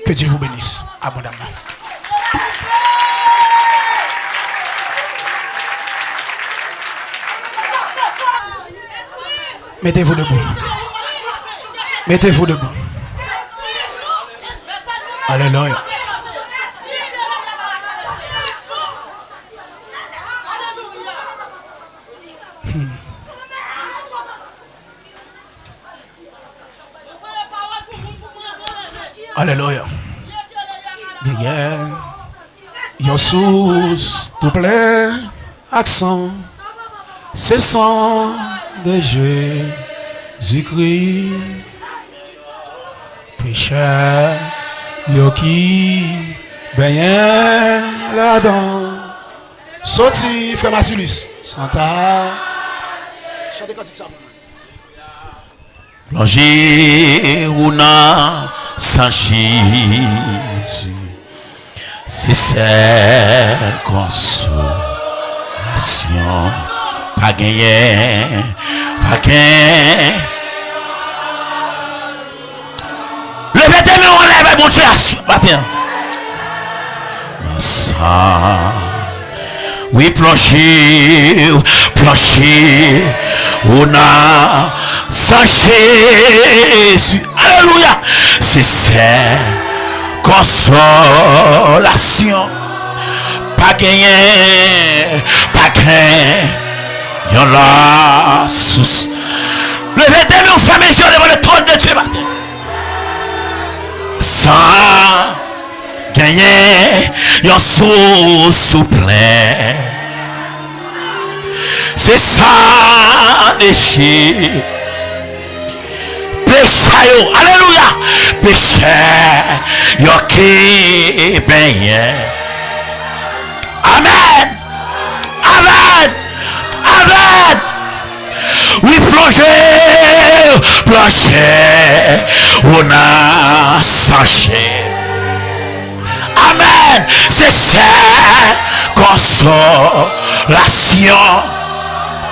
Que Dieu vous bénisse abondamment. Mettez-vous debout. Mettez-vous debout. Alléluia. Alléluia. Yon sous tout plein accent. C'est le sang de Jésus-Christ. Pécheur, yo qui baigne là-dedans. Sorti, frère Marcellus. Santa. Chantez quand ça. Plongez ou non, sans Jésus. C'est cette consolation. Pas gagné, pas gagné. Levez tes mains, on lève, mon Dieu. Bâtien. Oui, plongez, plongez On a sans Jésus. Alléluia. C'est cette consolation. Pas gagné, pas gagné. Y'en a sous. Levez-vous, nous femmes et devant le trône de Dieu. Sans gagner, y'en sous plein. C'est ça, déchet. Péché, alléluia. Péché, y'en qui bien. Amen. Amen. Amen. Oui, plongez, on a saché. Amen. C'est cette consolation.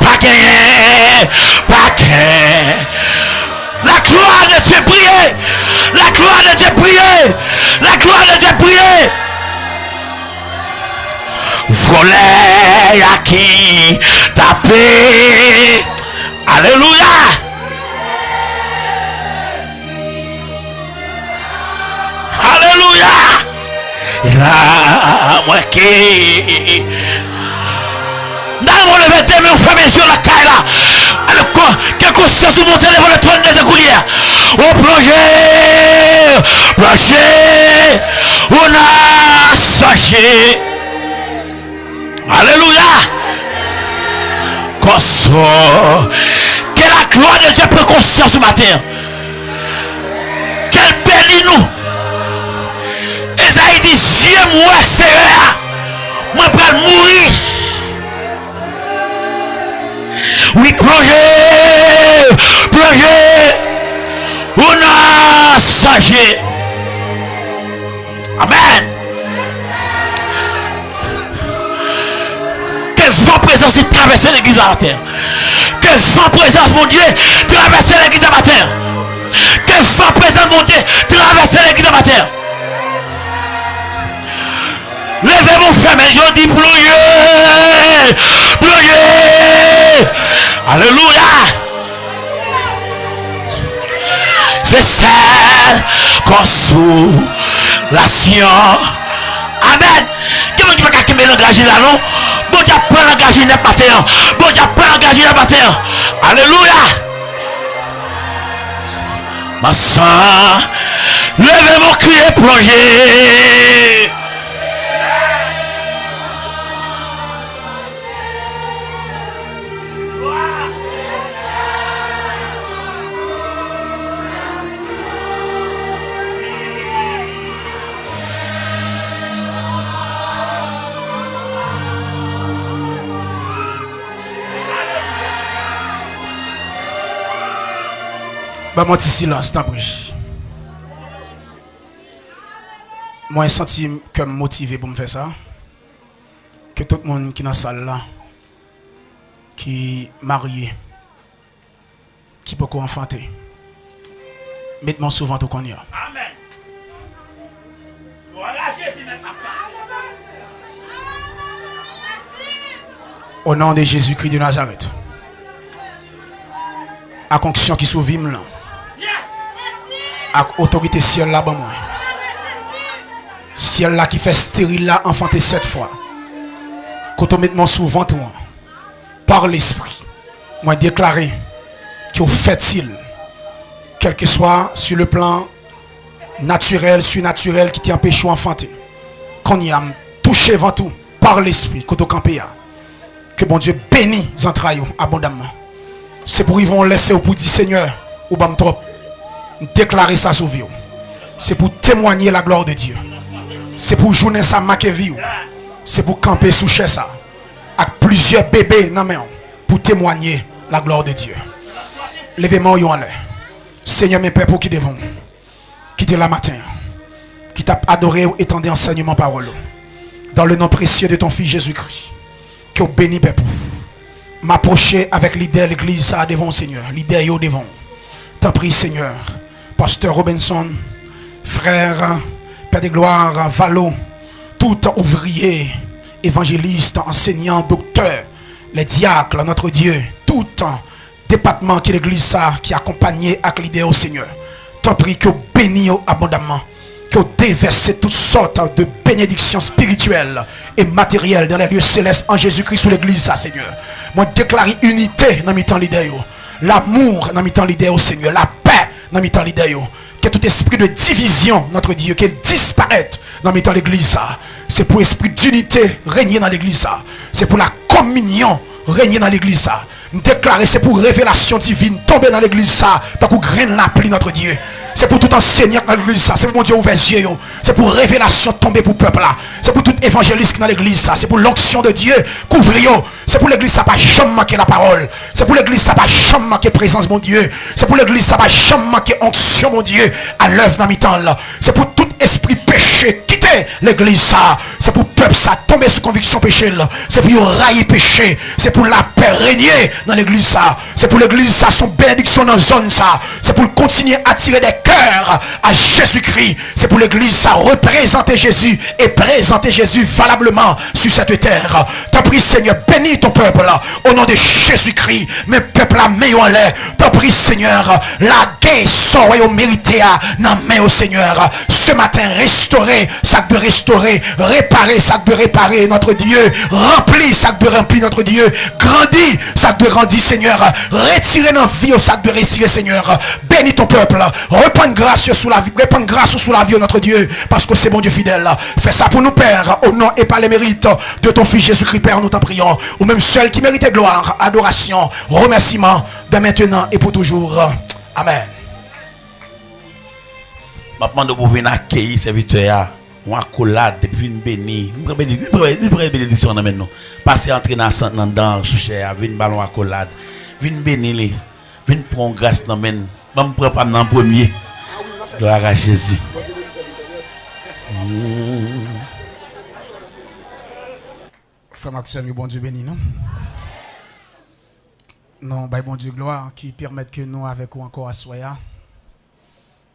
Pas gagné, pas gagné. La gloire de Dieu brille. La gloire de Dieu brille. La gloire de Dieu brille. Voler à qui taper. Alléluia. Alléluia. Et là, moi qui dans mon lever de mes femmes sur la caille là. Que conscience vous montez devant le trône des écoulières. Au plongé, on a saché. Alléluia. Que la gloire de Dieu prenne conscience ce matin. Qu'elle bénit nous. Esaïe dit, Dieu moi Seigneur, moi pour mourir. Oui, plongez, on a sagé. Amen. Que vent présence traverser l'église à terre. Que vent présence, mon Dieu, traverser l'église à terre. Que vent présence, mon Dieu, traverser l'église à terre. Levez mon frère, mais je dis plongez. Alléluia. C'est celle consolation. Amen. Qui me dit pas qu'il me l'engage là, non? Bon Dieu prend l'engagement dans la terre. Bon Dieu prend l'engagement dans la terre. Alléluia. Ma sang, levez mon cri et plongez. Bah, mon petit silence, t'en prie. Moi, je sens que me motivé pour me faire ça. Que tout le monde qui est dans la salle là, qui est marié, qui peut enfanter, mettez-moi souvent tout qu'on y a. Amen. Au nom de Jésus-Christ de Nazareth. À condition qui s'ouvre là. Avec autorité ciel là, moi. Ciel là qui fait stérile là, enfanté 7 fois. Quand on met mon sous ventre, par l'esprit, moi déclaré qu'il est fertile, quel que soit sur le plan naturel, surnaturel qui t'empêche d'enfanter. Quand il y a touché avant tout, par l'esprit, quand on campé, que bon Dieu bénisse les entrailles abondamment. C'est pour ils vont laisser au pour dire Seigneur, ou bam trop. Déclarer ça sur vie. C'est pour témoigner la gloire de Dieu. C'est pour journée ça marquer vie. C'est pour camper sous chez ça. Avec plusieurs bébés dans main pour témoigner la gloire de Dieu. Levez-moi en l'air. Seigneur mes pères pour qui devons quitter la matin. Qui t'a adoré et étendé enseignement parole. Dans le nom précieux de ton fils Jésus-Christ. Que vous bénis peuple. M'approcher avec l'idée de l'église ça devant Seigneur. L'idée yo devant. T'en prie Seigneur. Pasteur Robinson, frère, Père de gloire, Valo, tout ouvrier, évangéliste, enseignant, docteur, les diacres, notre Dieu, tout département qui l'église ça qui accompagné avec l'idée au Seigneur. T'en prie que bénis abondamment, que déverse toutes sortes de bénédictions spirituelles et matérielles dans les lieux célestes en Jésus-Christ sous l'église ça, Seigneur. Moi déclare unité dans mi-temps l'idée, l'amour dans mi-temps l'idée au Seigneur, la paix dans mi-temps l'idée, que tout esprit de division, notre Dieu, qu'il disparaisse dans mi-temps l'église ça. C'est pour esprit d'unité régner dans l'église ça. C'est pour la communion régner dans l'église ça. Déclarer, c'est pour révélation divine tomber dans l'église ça. Tant qu'on graine la pluie, notre Dieu. C'est pour tout enseignant dans l'église ça. C'est pour mon Dieu ouvert les yeux. C'est pour révélation tomber pour le peuple là. C'est pour tout évangéliste dans l'église ça. C'est pour l'onction de Dieu couvrir. C'est pour l'église ça pas jamais manquer la parole. C'est pour l'église ça pas jamais manquer présence mon Dieu. C'est pour l'église ça pas jamais manquer onction mon Dieu à l'œuvre dans mi-temps là. C'est pour tout esprit péché quitter l'église ça. C'est pour peuple ça tomber sous conviction péché là. C'est pour railler péché. C'est pour la paix régner dans l'église ça. C'est pour l'église ça son bénédiction dans la zone ça. C'est pour continuer à attirer des cœurs à Jésus-Christ. C'est pour l'église ça représenter Jésus et présenter Jésus valablement sur cette terre. T'en prie Seigneur, bénis ton peuple là au nom de Jésus-Christ. Mes peuples là meilleur en l'air. T'en prie Seigneur, la guerre soit au mérité à nan main au Seigneur. Ce matin restaurer ça peut restaurer, réparer ça peut réparer notre Dieu, remplir ça peut remplir notre Dieu, grandit ça peut grandir Seigneur, retirer dans vie ça peut retirer Seigneur. Bénis ton peuple, reprends grâce sous la vie, reprends grâce sous la vie de notre Dieu, parce que c'est bon Dieu fidèle. Fais ça pour nous Père, au nom et par les mérites de ton Fils Jésus-Christ Père, nous t'en prions, ou même seul qui mérite gloire, adoration, remerciement de maintenant et pour toujours. Amen. Maintenant, nous pouvons accueillir serviteur. On accolade, puis une béni. Une bénédiction dans nous. Passer entrer dans sous cher, une ballon accolade. Une béni, une prendre grâce dans nous. Je me prends dans le premier. Gloire à Jésus. Frère Maxime, bon Dieu béni, non? Non, bon Dieu gloire qui permet que nous, avec vous encore à soya,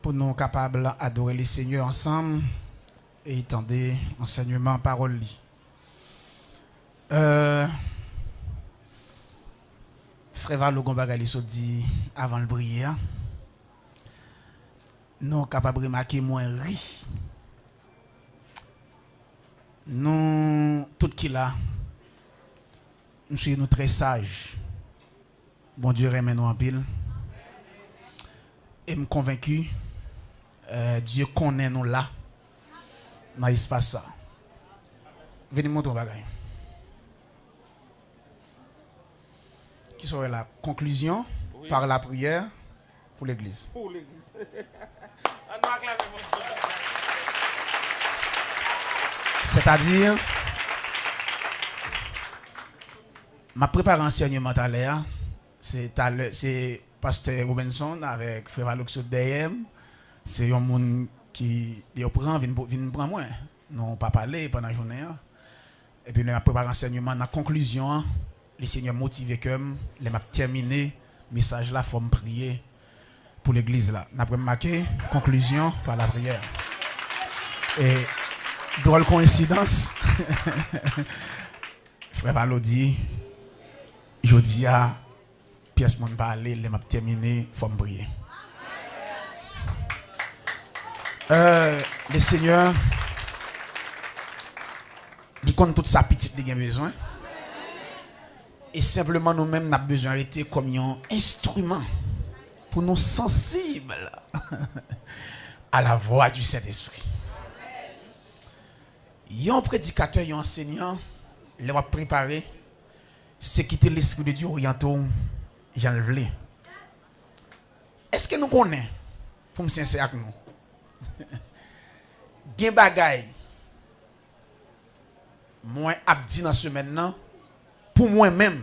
pour nous capables d'adorer les Seigneurs ensemble et étendre enseignement parole. Frère Valogon Bagali se dit avant le briller, nous capables de remarquer moins riche. Nous, tout qui là, nous sommes très sages. Bon Dieu remet nous en pile. Et me convaincu, Dieu connaît nous là, dans l'espace ça. Venez montrer un bagage. Qui serait la conclusion par la prière pour l'église. Pour l'église. C'est-à-dire, ma préparation enseignement à l'air, c'est pasteur Robinson avec frère Aloxo DM. C'est un monde qui prend, vient prendre moi. Non, pas parler pendant la journée. Et puis, ma préparation enseignement, dans la conclusion, les seigneurs motivés comme les m'a terminé, message là, il faut me prier pour l'église là. Après marqué, conclusion par la prière. Et drôle coïncidence, frère Valo dit, je dis à pièce mon parler, les m'a terminé, il faut me prier. Le Seigneur, il compte toute sa petite qui a besoin. Et simplement nous-mêmes, nous avons besoin d'être comme un instrument pour nous sensibles à la voix du Saint-Esprit. Il y a un prédicateur, il y a un enseignant, il va préparer, c'est quitter l'Esprit de Dieu orienté, j'en le. Est-ce que nous connaissons, pour me sincère avec nous, bien bagay, moi, abdi dans ce maintenant, pour moi-même,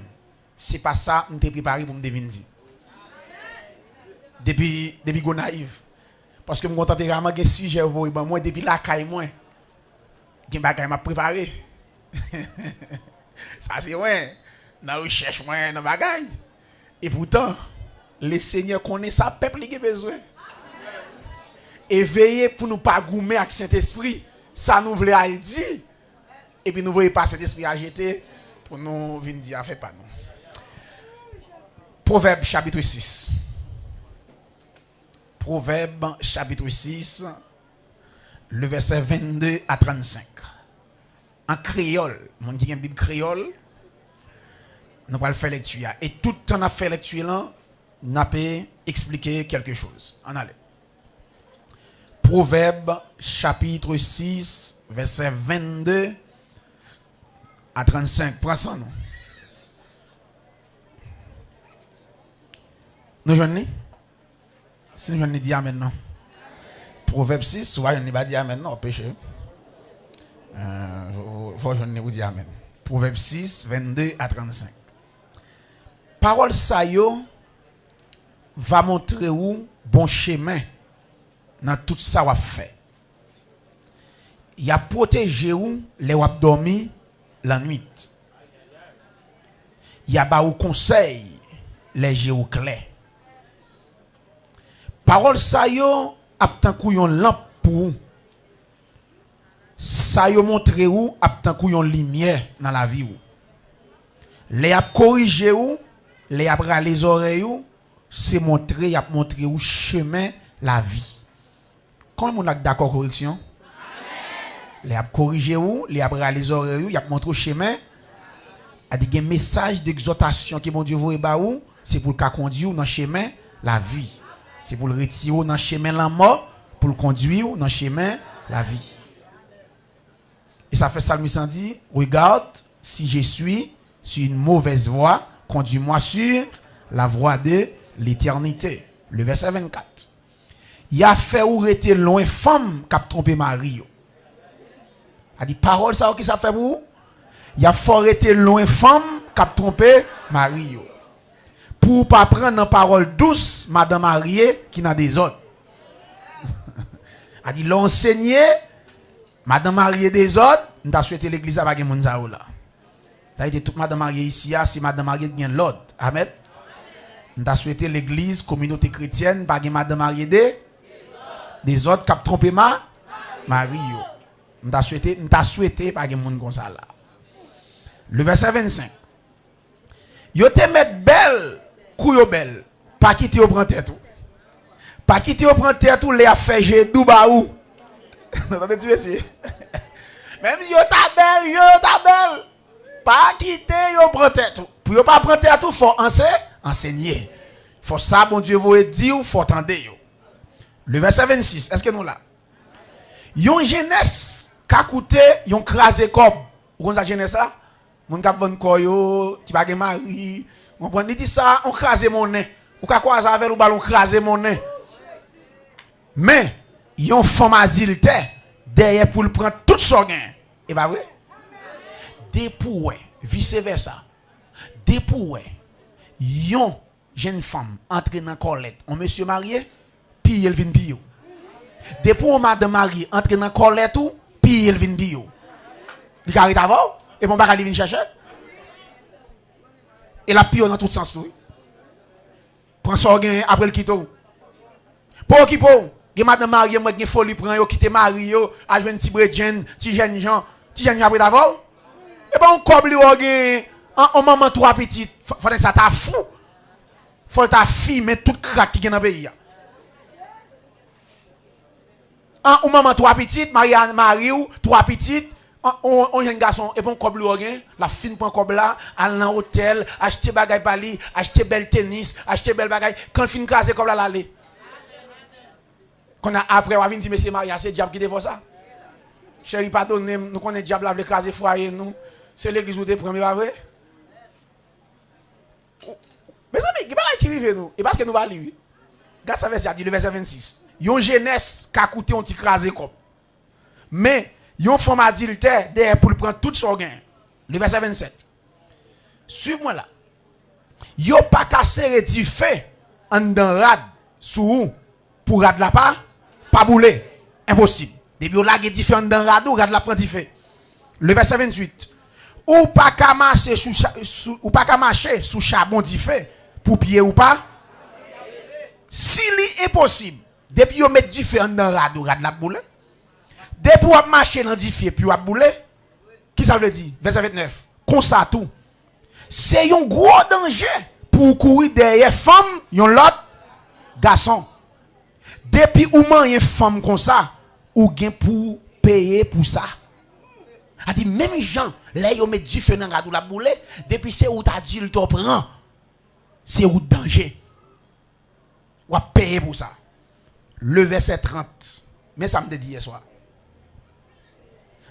c'est pas ça que je suis préparé pour me devenir. Depuis go naïf. Parce que je suis tempérament, je suis sujet, moi, depuis la caille, moi, je suis préparé. Ça, c'est ouais. Dans la recherche, moi, dans bagay. Et pourtant, le Seigneur connaît sa peuple qui a besoin. Et veiller pour nous pas goumer avec Saint-Esprit, ça nous voulait aller dire. Et puis nous voyons pas cet esprit à jeter pour nous venir dire, fait pas nous. Proverbe chapitre 6. Proverbe chapitre 6, le verset 22 à 35. En créole, mon qui a une Bible créole, nous allons faire lecture. Et tout le temps qu'on a fait lecture là, nous allons expliquer quelque chose. En allez. Proverbe chapitre 6, verset 22 à 35. Prends ça, nous. Nous jeunes, si nous jeunes dit amen non. Proverbe 6, soit je ne pas dire amen non, péché. Faut je ne vous dire amen. Proverbe 6, 22 à 35. Parole ça yo va montrer où bon chemin dans tout ça va fait. Il a protégé où les wap dormi la nuit. Il a ba ou conseil les jeux clairs. Parole ça yo aptan kou yon lampe pour ça yo montre ou aptan kou yon lumière dans la vie ou. Les ap corriger ou, les ap ra les oreilles ou, c'est montrer ap montre ou chemin la vie. Comment on a d'accord correction? Les ap corriger ou, les ap ra les oreilles ou, y ap montre chemin. A dit un message d'exhortation que mon Dieu vous ba ou, c'est pour le conduire dans chemin la vie. C'est pour le retirer dans le chemin la mort, pour le conduire dans le chemin la vie. Et ça fait Psalmiste dit, regarde, si je suis sur une mauvaise voie, conduis-moi sur la voie de l'éternité. Le verset 24. Il a fait ou rester loin femme qui a trompé Marie. A dit parole ça qui ça fait pour vous? Il a fait rester loin femme qui a trompé Marie. Pour pas prendre une parole douce, madame mariée qui n'a des autres. A dit l'enseigner, madame mariée des autres, nous avons souhaité l'église à bagay moun là. Ça a été toute madame mariée ici, c'est madame mariée qui vient l'autre. Amen. Nous avons souhaité l'église, communauté chrétienne, bagay madame mariée des autres qui ont trompé Marie. Nous avons souhaité bagay moun comme ça là. Le verset 25. Yo te met belle, kouyo belle, pas quitter au prend tête tout. Pas quitter au prend tête tout, les a fait j'ai douba ou. Entendez tu sais. Même yo ta belle, pas quitter yo prend tête tout. Pour yo pas prendre tête tout, faut enseigner. Faut ça bon Dieu vous dire ou faut entendre yo. Le verset 26, est-ce que nous là? Yon jeunesse qu'a coûté, yon crasé comme. Vous connaissez la jeunesse là? Moun kap vendre koyo, qui pa gen mari, on prend dit ça, on crase mon nez. Ou ka croiser avec ou ballon crase mon nez. Mais yon femme adulte derrière pour le prendre tout son gain. Et pas vrai? Dépoué, vice versa. Dépoué. Yon jeune femme entre dans Colette, on monsieur marié, puis elle vient bio. Dépoué madame mariée entre dans Colette ou puis elle vient bio. Il carré d'avant. Et bon bagage vient chercher. Et la pire dans tout sens tout. Prends ça après le quitte. Pour qui pour? Ge madame mariée moi gen folie prend yo quitter mari yo, a joindre petit bredjen, petit jeune Jean après d'avant. Et bon coble yo gen en maman trois petites. Faut ça ta fou. Faut ta fille mais tout crack qui gen dans pays. En maman trois petites, Marie ou trois petites. On un garçon et bon coble la fine prend coble là aller dans hôtel acheter bagay pali acheter bel tennis acheter bel bagay quand fin craser coble là l'aller qu'on a après on va venir dire monsieur Maria c'est diable qui défend ça chéri pardonnez nous connaît diable la veut craser foyer nous c'est l'église où te premier pas vrai mais amis il pas qui rive nous et parce que nous va lire regarde ça verset dit le verset 26 yon jeunesse qu'a coûté on ti craser coble mais yon femme adulte derrière pour prendre tout son gain. Le verset 27. Suive-moi là. Yo pas casser du feu en dans rad sous pour rad la pas bouler. Impossible. Depuis on lage du feu en dans rad ou rad la prend du feu. Le verset 28. Ou pas ka marcher sous charbon du feu pour pied ou pas. Si li impossible. Depuis on met du feu en dans rad ou rad la bouler. Dès pour marcher dans du feu puis on bouler, qui ça veut dire? Verset 29. Comme ça tout. C'est un gros danger pour pour courir derrière femme, yon l'autre garçon. Depuis ou man yon femme comme ça, ou gen pour payer pour ça. A dit même gens, là yon met du feu dans gadou la boule, depuis c'est où t'adulte prend, c'est où danger. Ou a payer pour ça. Le verset 30. Mais ça me dit hier soir.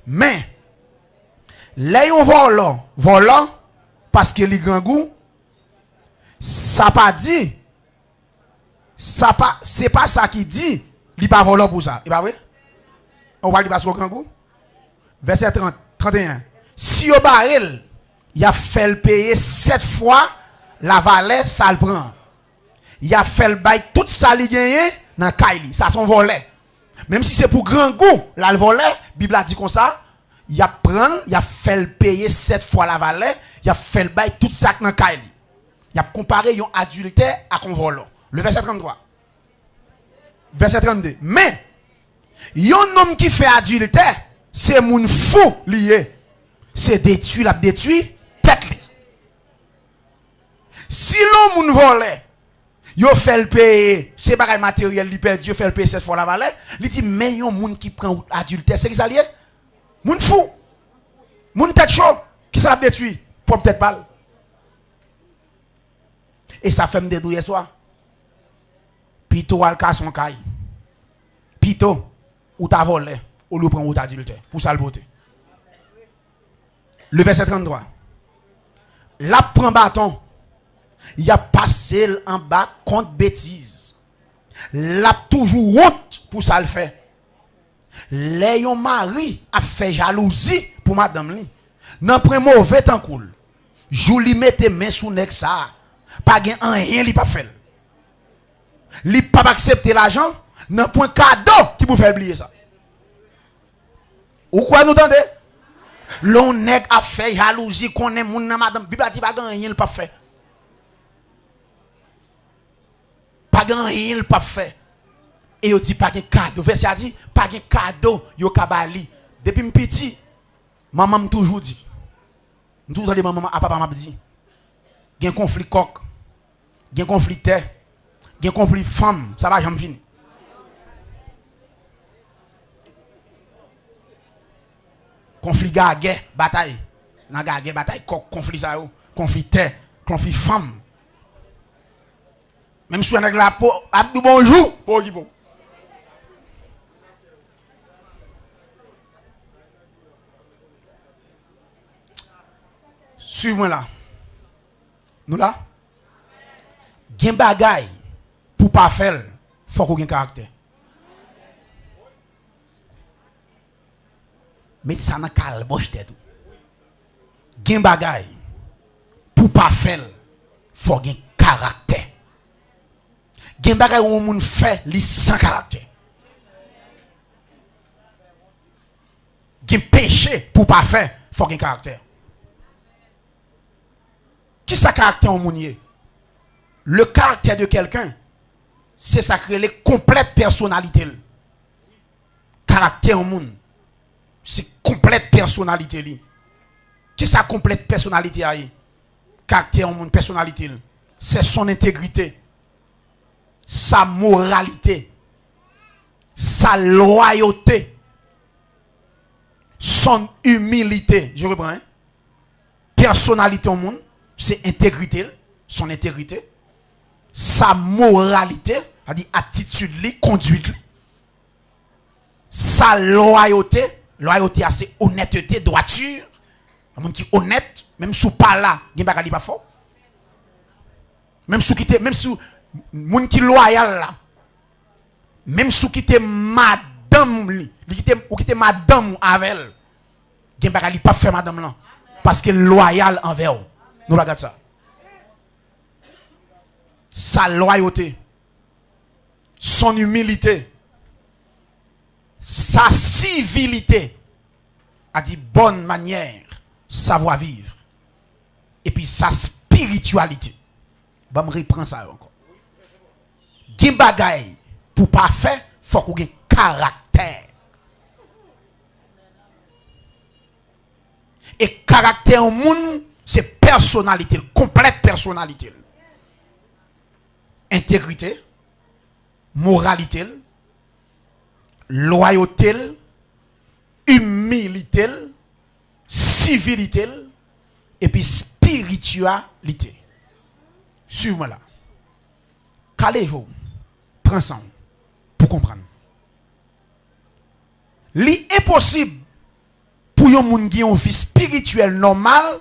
Mais là yon volant parce que les grand goût ça pas dit ça pas c'est pas ça qui dit il pas volant pour ça. Et pas vrai? On va dire parce qu'au grand goût. Verset 30, 31. Si au baril, il a fait le payer 7 fois la valet, ça le prend. Il a fait le bail tout ça li gagné dans Kaili, ça son volet. Même si c'est pour grand goût, là le volet, Bible a dit comme ça, il a prend, il a fait le payer 7 fois la valet, il a fait le bail tout ça dans Kaili. Il a comparé un adultère à un volant. Le verset 33. Verset 32. Mais un homme qui fait adultère, c'est moun fou lié. C'est détruit la détruit tête li. Si l'homme moun volé, yo fait le payer, c'est bagay matériel li perdu, yo fait le payer 7 fois la valeur, li dit mais yon moun qui prend adultère, c'est qui ça lié? Moun fou. Moun tête chaud, qui ça l'a détruit? Pour peut-être pas. Et ça fait me dédouiller soir. Pito al ka son kay. Pito ou ta volé, ou le prend ou ta adultère pour ça le beauté. Le verset 33. La prend bâton. Il a passé en bas contre bêtise. La toujours honte pour ça le fait. Léon mari a fait jalousie pour madame li. Nan prend mauvais temps cool. Jou li mette main sous nek ça. Pas gen rien li pas fait. Li pas accepter l'argent, nan point cadeau qui pour faire oublier ça. Ou quoi nous entendez? L'on nèg a fait jalousie qu'on est moun nan madame, Bible a dit pas gen rien pas fait. Pas gen rien pas fait. Et yo dit pas gen cadeau, verset a dit pas gen cadeau yo kabali. Depuis m petit, maman m toujours dit. M toujours dit maman a papa m'a dit. Gen conflit coq, gen conflit terre, gen conflit femme, ça va jamais finir. Conflit gagé, bataille. Nan gagé, bataille, conflit ça yo, conflit terre, conflit femme. Même si on a la peau, abdou bonjour, pour qui bon. Suivez-moi là. Nous là. Gen bagay pour pas faire, faut qu'on ait un caractère. Mais ça n'a qu'à le boche tête. Gen bagay pour pas faire, faut qu'on ait un caractère. Gen bagay ou moun fait li sans caractère. Gen péché pour pas faire, faut qu'on ait un caractère. Qui sa caractère au mounier? Le caractère de quelqu'un, c'est ça qui est complète personnalité. Caractère au monde, c'est complète personnalité. Qui sa complète personnalité a? Caractère au monde, personnalité, c'est son intégrité, sa moralité, sa loyauté, son humilité. Je reprends. Hein? Personnalité au monde, c'est intégrité, son intégrité, sa moralité, c'est-à-dire attitude, conduite, sa loyauté, loyauté c'est honnêteté, droiture, un monde qui est honnête, même sous pas là, il n'y a pas fort. Même sous qui te, même sous monde qui loyal là, même sous qui te madame li, ou qui te madame avec elle, il n'y a pas faire madame là, parce qu'elle est loyale envers vous. Nous regardons ça. Sa loyauté, son humilité, sa civilité, a dit bonne manière, savoir vivre, et puis sa spiritualité. Bon, me reprend ça encore. Gen bagay pour pas faire, faut qu'on ait caractère. Et caractère au monde, c'est personnalité, complète personnalité. intégrité, moralité, loyauté, humilité, civilité et puis spiritualité. Suivez-moi là. Calez-vous, prends ça pour comprendre. Li est possible pour un monde qui a une vie spirituelle normale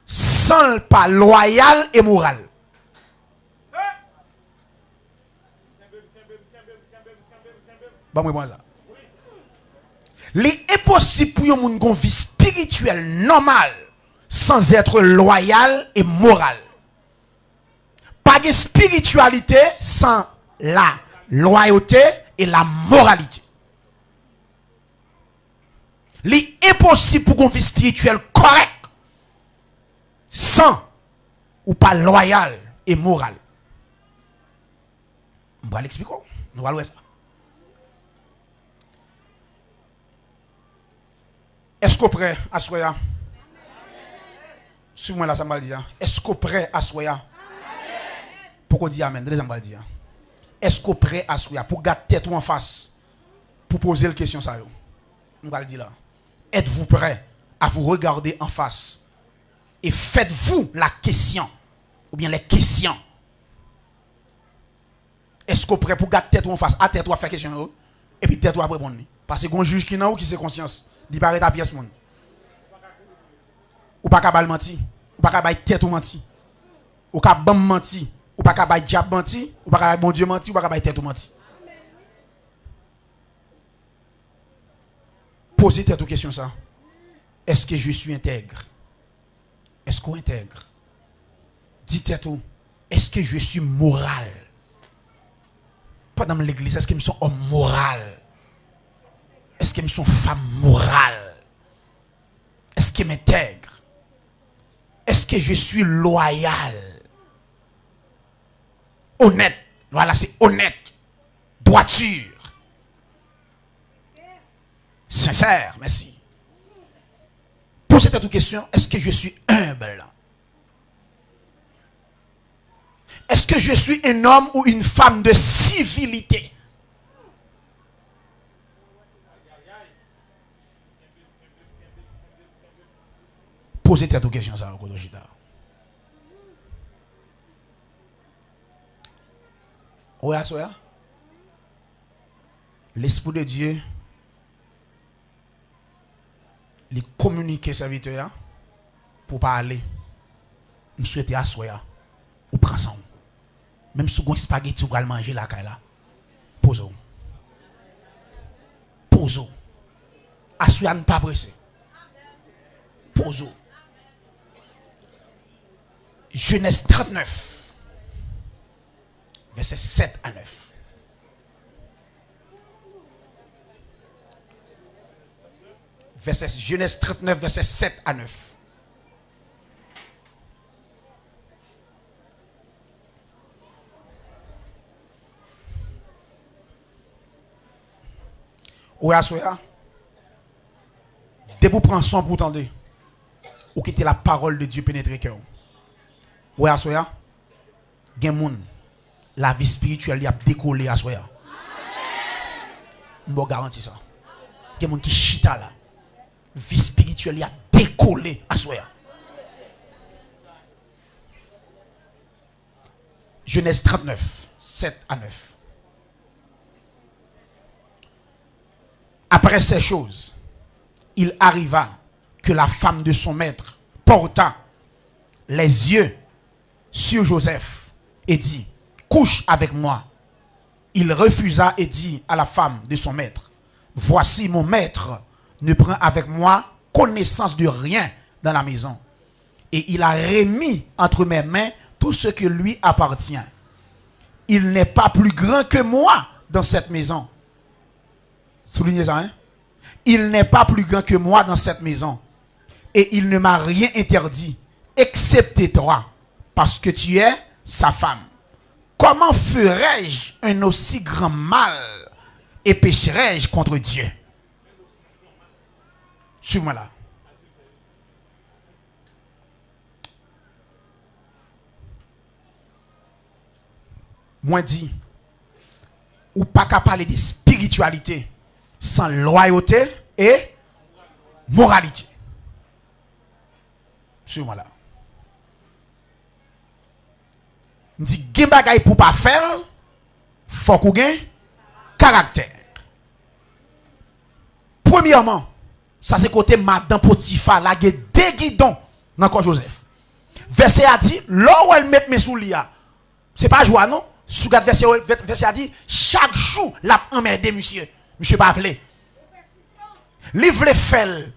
sans pas loyal et moral. Bon, moi, ça. Il est possible pour un monde qui a une vie spirituelle normale sans être loyal et moral. Pas de spiritualité sans la loyauté et la moralité. Il est impossible pour qu'on vie spirituelle correcte sans ou pas loyal et moral. On va l'expliquer. Nous allons voir ça. Est-ce qu'on est prêt à soya? Suivez-moi là, ça m'a dit. Est-ce qu'on est prêt à soya? Pourquoi dire amen? Deuxième m'a dit. Est-ce qu'on est prêt à soya? Pour garder tête en face. Pour poser la question ça. On va le dire là. Êtes-vous prêt à vous regarder en face? Et faites-vous la question? Ou bien les questions? Est-ce qu'on est prêt pour garder tête en face? À tête ou à faire question? Et puis tête ou à répondre? Parce que un juge qui n'a ou qui c'est conscience. Il paraît ta pièce mon. Ou pas capable mentir, ou pas capable tête ou mentir. Ou capable bam mentir, ou pas capable diable mentir, ou pas capable bon Dieu mentir, ou pas capable tête ou mentir. Posez tête ou question ça. Est-ce que je suis intègre? Est-ce qu'on intègre? Dites tout. Est-ce que je suis moral? Pas dans l'église, est-ce que je suis homme moral? Est-ce que je suis femme morale? Est-ce que je m'intègre? Est-ce que je suis loyal? Honnête. Voilà, c'est honnête. Droiture. Sincère, merci. Posez cette question. Est-ce que je suis humble? Est-ce que je suis un homme ou une femme de civilité? Posez cette question ça au Kodojida. Oya soya. L'esprit de Dieu les communiquer serviteur pour parler. Nous souhaitons à soya ou prend ça. Même si vous spaghetti ou manger la caille là. Posez-vous. Posez-vous. Assoya ne pas pressé. Posez-vous. Genèse 39, versets 7 à 9. Genèse 39, versets 7 à 9. Ou à soya. Dès vous prenez son pour tendre. Ou quitter la parole de Dieu pénétrer cœur. Ou à soya. Gen moun. La vie spirituelle y a décollé à soya. Je vous garantis ça. Gen moun qui chita là. Vie spirituelle y a décollé à soya. Genèse 39, 7 à 9. Après ces choses, il arriva que la femme de son maître porta les yeux sur Joseph et dit, couche avec moi. Il refusa et dit à la femme de son maître, voici mon maître ne prend avec moi connaissance de rien dans la maison. Et il a remis entre mes mains tout ce que lui appartient. Il n'est pas plus grand que moi dans cette maison. Soulignez ça, hein? Il n'est pas plus grand que moi dans cette maison. Et il ne m'a rien interdit, excepté toi, parce que tu es sa femme. Comment ferais-je un aussi grand mal et pécherais-je contre Dieu? Suivez-moi là. Moi dit, ou pas qu'à parler de spiritualité sans loyauté et moralité. Suivez-moi là. On dit, gen bagay pour pas faire, faut qu'on gagne caractère. Premièrement, ça c'est côté Madame Potiphar, la gen déguidon dans corps Joseph. Verset a dit, là où elle met mes souliers, c'est pas joie non? Sous verset a dit, chaque jour, la emmerdé monsieur. Monsieur pas appelé. Livre les faire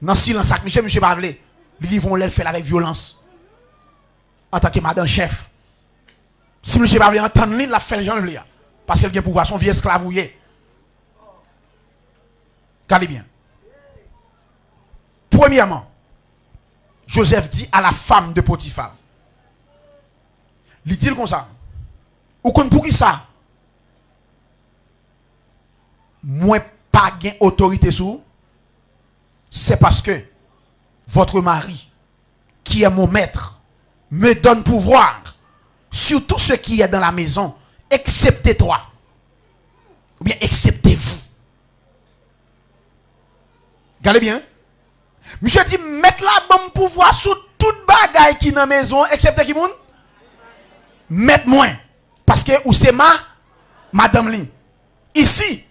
dans silence avec monsieur pas appelé. Ils vont le faire avec violence. En tant que madame chef. Si monsieur pas entendre, il la fait Jean Vlia. Parce qu'il a pouvoir son vieux esclavouillé. Regardez bien. Premièrement, Joseph dit à la femme de Potiphar. Il dit comme ça. Ou comme pour qui ça? Moi pas gain autorité sur. C'est parce que votre mari, qui est mon maître, me donne pouvoir sur tout ce qui est dans la maison, excepté toi. Ou bien excepté vous. Regardez bien. Monsieur dit, mettre la bonne pouvoir sur toute bagaille qui est dans la maison, excepté qui moun? Mettre moins. Parce que ou c'est madame Lin. Ici,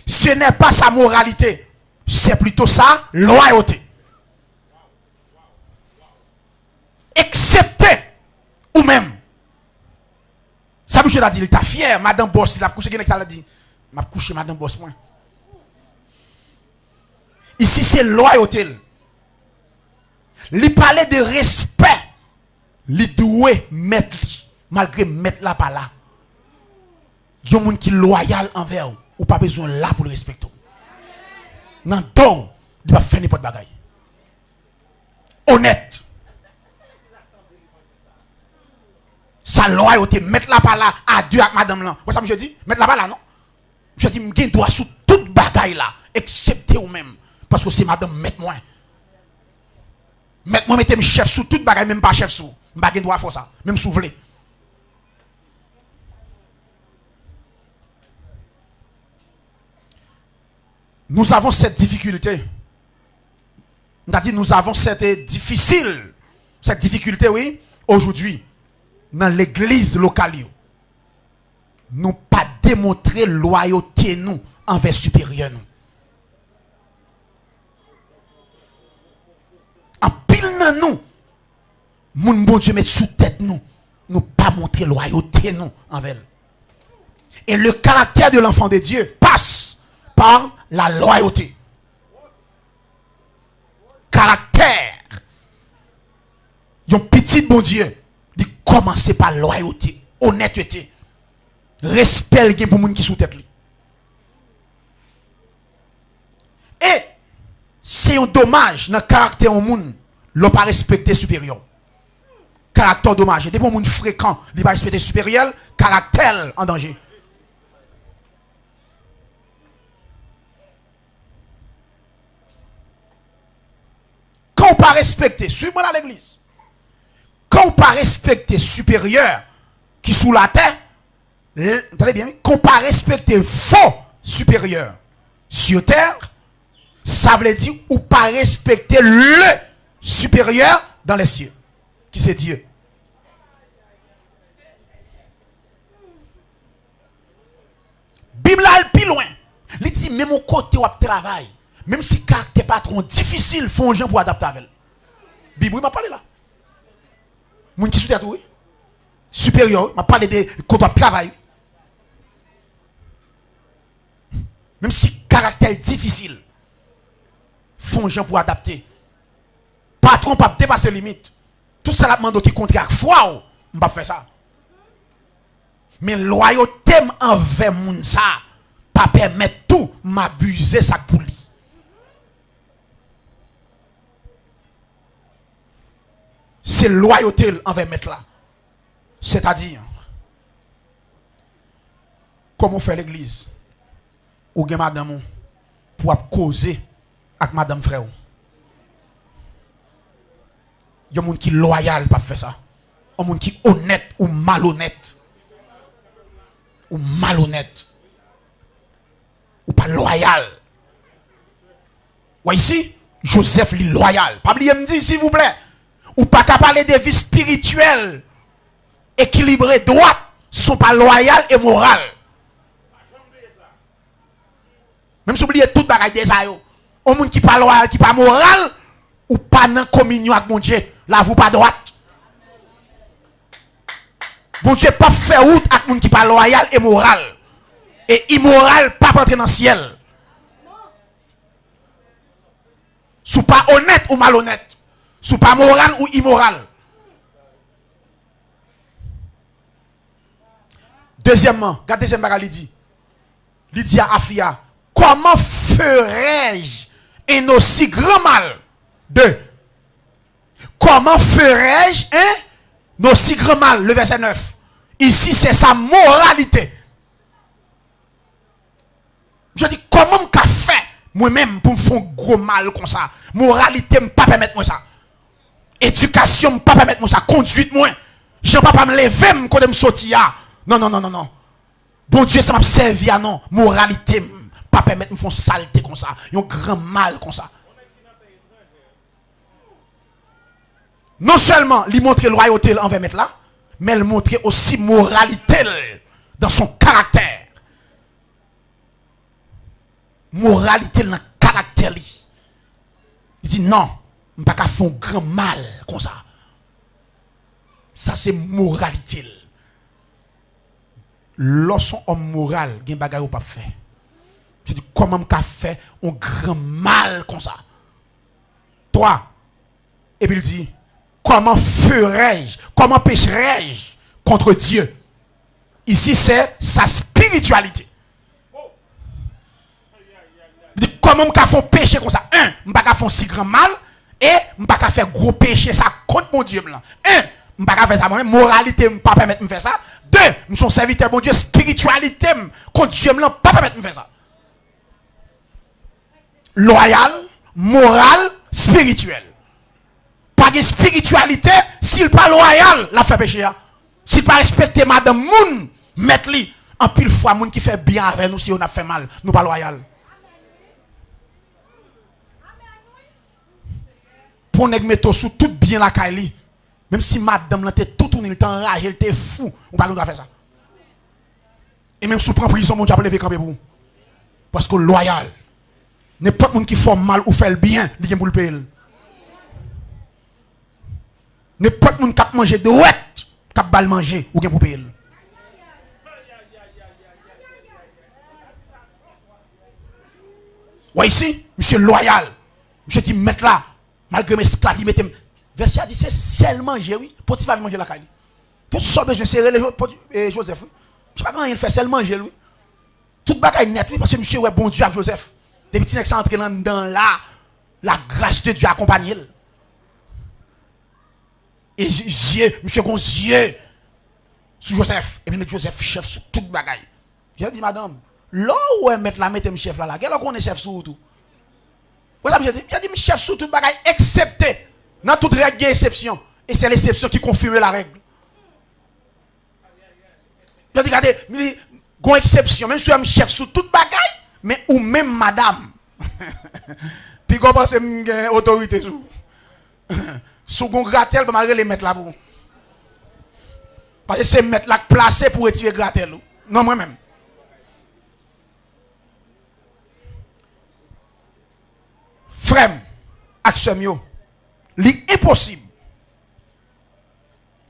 ce n'est pas sa moralité. C'est plutôt sa loyauté. Excepté ou même. Ça, monsieur a dit, il t'a fier, madame boss, il a couché, il a dit, m'a couché madame boss, moi. Ici, c'est loyauté. Il parlait de respect. Il doit mettre, malgré mettre là par là. Il y a un monde qui est loyal envers vous. Ou pas besoin là pour le respecter. Non, donc, il va faire n'importe bagaille. Honnête. Sa loyauté, mettre la par là, à Dieu avec madame là. Vous savez, je dis, mettre la par là, non? Je dis, je dois sous toute bagaille là, excepté ou même. Parce que c'est madame, mettez-moi. Mettez-moi, mettez-moi chef sous toute bagaille, même pas chef sous. Je ne dois pas faire ça, même sous vle. Nous avons cette difficulté. C'est-à-dire, nous avons cette difficulté, oui, aujourd'hui, dans l'église locale. Nous pas démontrer loyauté nous envers supérieur nous. En pile dans nous, mon bon Dieu met sous tête nous, nous pas montrer loyauté nous envers. Et le caractère de l'enfant de Dieu passe par la loyauté. Caractère. Yon petit bon Dieu, dit commencer par loyauté, honnêteté, respect pour moun qui sous tête li. Et c'est un dommage dans le caractère au monde, l'on pas respecter supérieur. Caractère dommage. Et des bon moun fréquent, il pas respecter supérieur, caractère en danger. Quand on pas respecter, suivez-moi dans l'église. Quand on pas respecter supérieur qui sous la terre, entendez bien, quand on pas respecter faux supérieur sur terre, ça veut dire ou pas respecter le supérieur dans les cieux, qui c'est Dieu. Bible là plus loin. Il dit même au côté où travail. Même si caractère patron difficile, font gens pour adapter avec. Bible m'a parlé là. Moun qui sous tête oui. Supérieur, m'a parlé de côté de travail. Même si caractère difficile, font gens pour adapter. Patron pas dépasser limite. Tout ça la demande qui contraire foi, on pas faire ça. Mais loyauté envers moun ça, pas permettre tout m'abuser ça pour lui. C'est loyauté envers mettre là. C'est-à-dire, comment faire l'église? Ou gen madame pour causer avec madame frère. Il y a des gens qui sont loyaux pour faire ça. Il y a des gens qui sont honnêtes ou malhonnêtes. ou malhonnête, ou pas loyal. Ou ici, Joseph est loyal. Pas oublier me dire, s'il vous plaît, ou pas qu'à parler de vie spirituelle, équilibrée, droite, sont pas loyal et moral. Même si vous oubliez tout bagage déjà yo. Au monde qui pas loyal, qui pas moral, ou pas dans communion avec mon Dieu, là vous pas droite. Bon Dieu pas faire route avec monde qui pas loyal et moral. Et immoral pas entrer dans le ciel. Sous pas honnête ou malhonnête. Sous pas moral ou immoral. Deuxièmement, regardez deuxième bagage il dit. Il dit à Afia, comment ferais-je un aussi grand mal? Deux. Comment ferais-je un aussi grand mal? Le verset 9. Ici, c'est sa moralité. Je dis, comment je fais moi-même pour me faire un gros mal comme ça? Moralité, je ne peux pas permettre moi ça. Éducation, je ne peux pas permettre moi ça. Conduite, moi. Je ne peux pas me lever quand je me sortir. Non. Bon Dieu, ça m'a servi à non. Moralité, pas permettre de me faire saleté comme ça. Un grand mal comme ça. Non seulement lui montrer loyauté envers mettre là, mais il montrer aussi moralité dans son caractère. Moralité dans le caractère. Il dit non, je ne peux pas faire un grand mal comme ça. Ça c'est moralité. Lorsqu'on homme moral, il y a des choses pas fait. Je dis comment je peux faire un grand mal comme ça. Toi, et puis il dit comment ferais-je, comment pécherais-je contre Dieu? Ici, c'est sa spiritualité. Comment je peux faire péché comme ça? Un, je ne peux pas faire si grand mal. Et je ne peux pas faire gros péché ça contre mon Dieu. Un, je ne peux pas faire ça moi-même. Moralité, je ne peux pas permettre de me faire ça. Deux, je suis serviteur mon Dieu. Spiritualité, contre Dieu, je ne peux pas permettre de me faire ça. Loyal, moral, spirituel. Pas de spiritualité, s'il pas loyal, la fait péché. S'il pas respecter madame moun, mettre li en pile fois moun qui fait bien avec nous si on a fait mal, nous pas loyal. Pour nèg mettre sous tout bien la caille, même si madame là tout tourné, il était enragé, il était fou, on pas nous faire ça. Et même sous prend prison, mon Dieu a lever camper pour. Parce que loyal. N'importe monde qui fait mal ou fait le bien, il vient pour le payer. N'importe monde qui a mangé de ouette, qui a bal manger, ou bien pour payer. Ouais ici, monsieur loyal. Monsieur dit mettre là, malgré mes esclaves, il mettait. Verset dit c'est seulement manger, oui. Potiphar va manger la caille. Tout ça besoin serrer les Joseph. Je sais pas comment il fait seulement manger, oui. Tout bagaille net, oui, parce que monsieur ouais bon Dieu avec Joseph. Des petits nègres entrés dans là, la grâce de Dieu accompagne. Et Dieu, monsieur Gonzier, sous Joseph, et puis mettre Joseph chef sur toute bagaille. J'ai dit, madame, là où est mettre la mettre chef là, quel qu'on est chef sur tout. Voilà, j'ai dit, chef sur toute bagaille, excepté, dans toute règle, il y a exception. Et c'est l'exception qui confirme la règle. J'ai dit, regardez, il y a une exception, même si je suis chef sur toute bagaille, mais ou même madame. Puis qu'on pense que autorité sous. Sous gon gratel, malgré les mettre là pour. Parce que c'est mettre là placé pour retirer gratel. Non, moi-même. Frère, action, l'impossible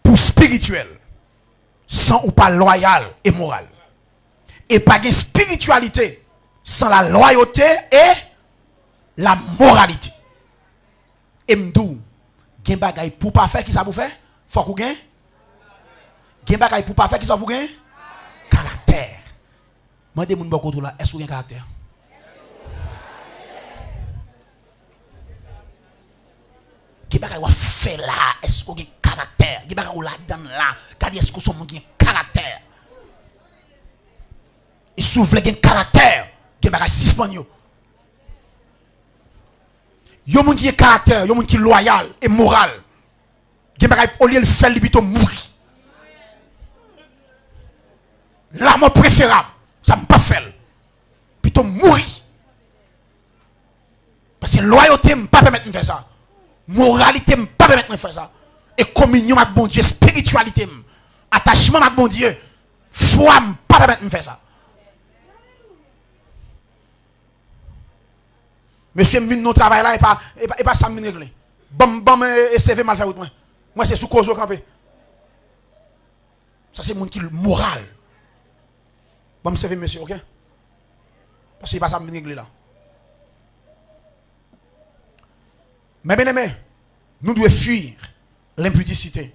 pour spirituel sans ou pas loyal et moral. Et pas de spiritualité sans la loyauté et la moralité. Et m'dou, gen bagay pour pas faire qui ça vous fait? Faut qu'on gagne. Gen bagay pour pas faire qui ça vous gagne? Caractère. Moi des moun beaucoup là, est-ce que vous avez caractère? Gen bagay ou fait là, est-ce que vous avez caractère? Gen bagay ou là dedans là, car est-ce que son monde a caractère? Et si vous voulez un caractère, gen bagay suspend yo. Yo moun qui est caractère, yo moun qui est loyal et moral. Gen bagay au lieu de faire li plutôt mourir. La mort préférable, ça ne pas faire. Plutôt mourir. Parce que loyauté ne pas permettre de faire ça. Moralité ne pas permettre de faire ça. Et communion avec bon Dieu, spiritualité, attachement avec bon Dieu, foi ne pas permettre de faire ça. Monsieur vient nous travail là et pas ça me régler. Bam et CV mal fait moi. Moi c'est sous cause au campé. Ça c'est monde qui moral. Bam CV monsieur, OK? Parce que pas ça me régler là. Mais bien aimé, nous devons fuir l'impudicité.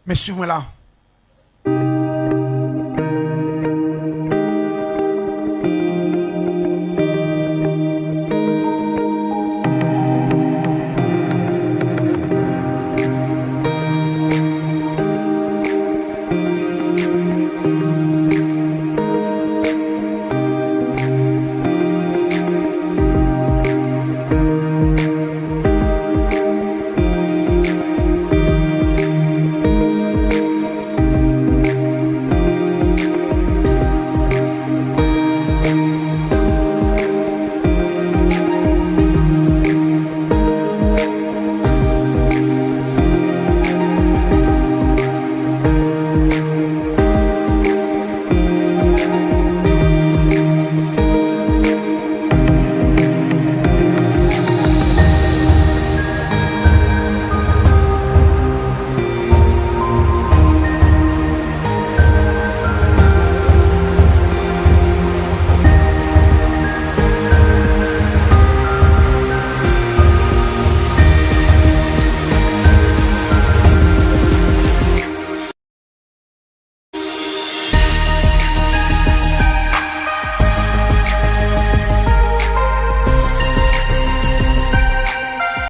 Mais suivez-moi là.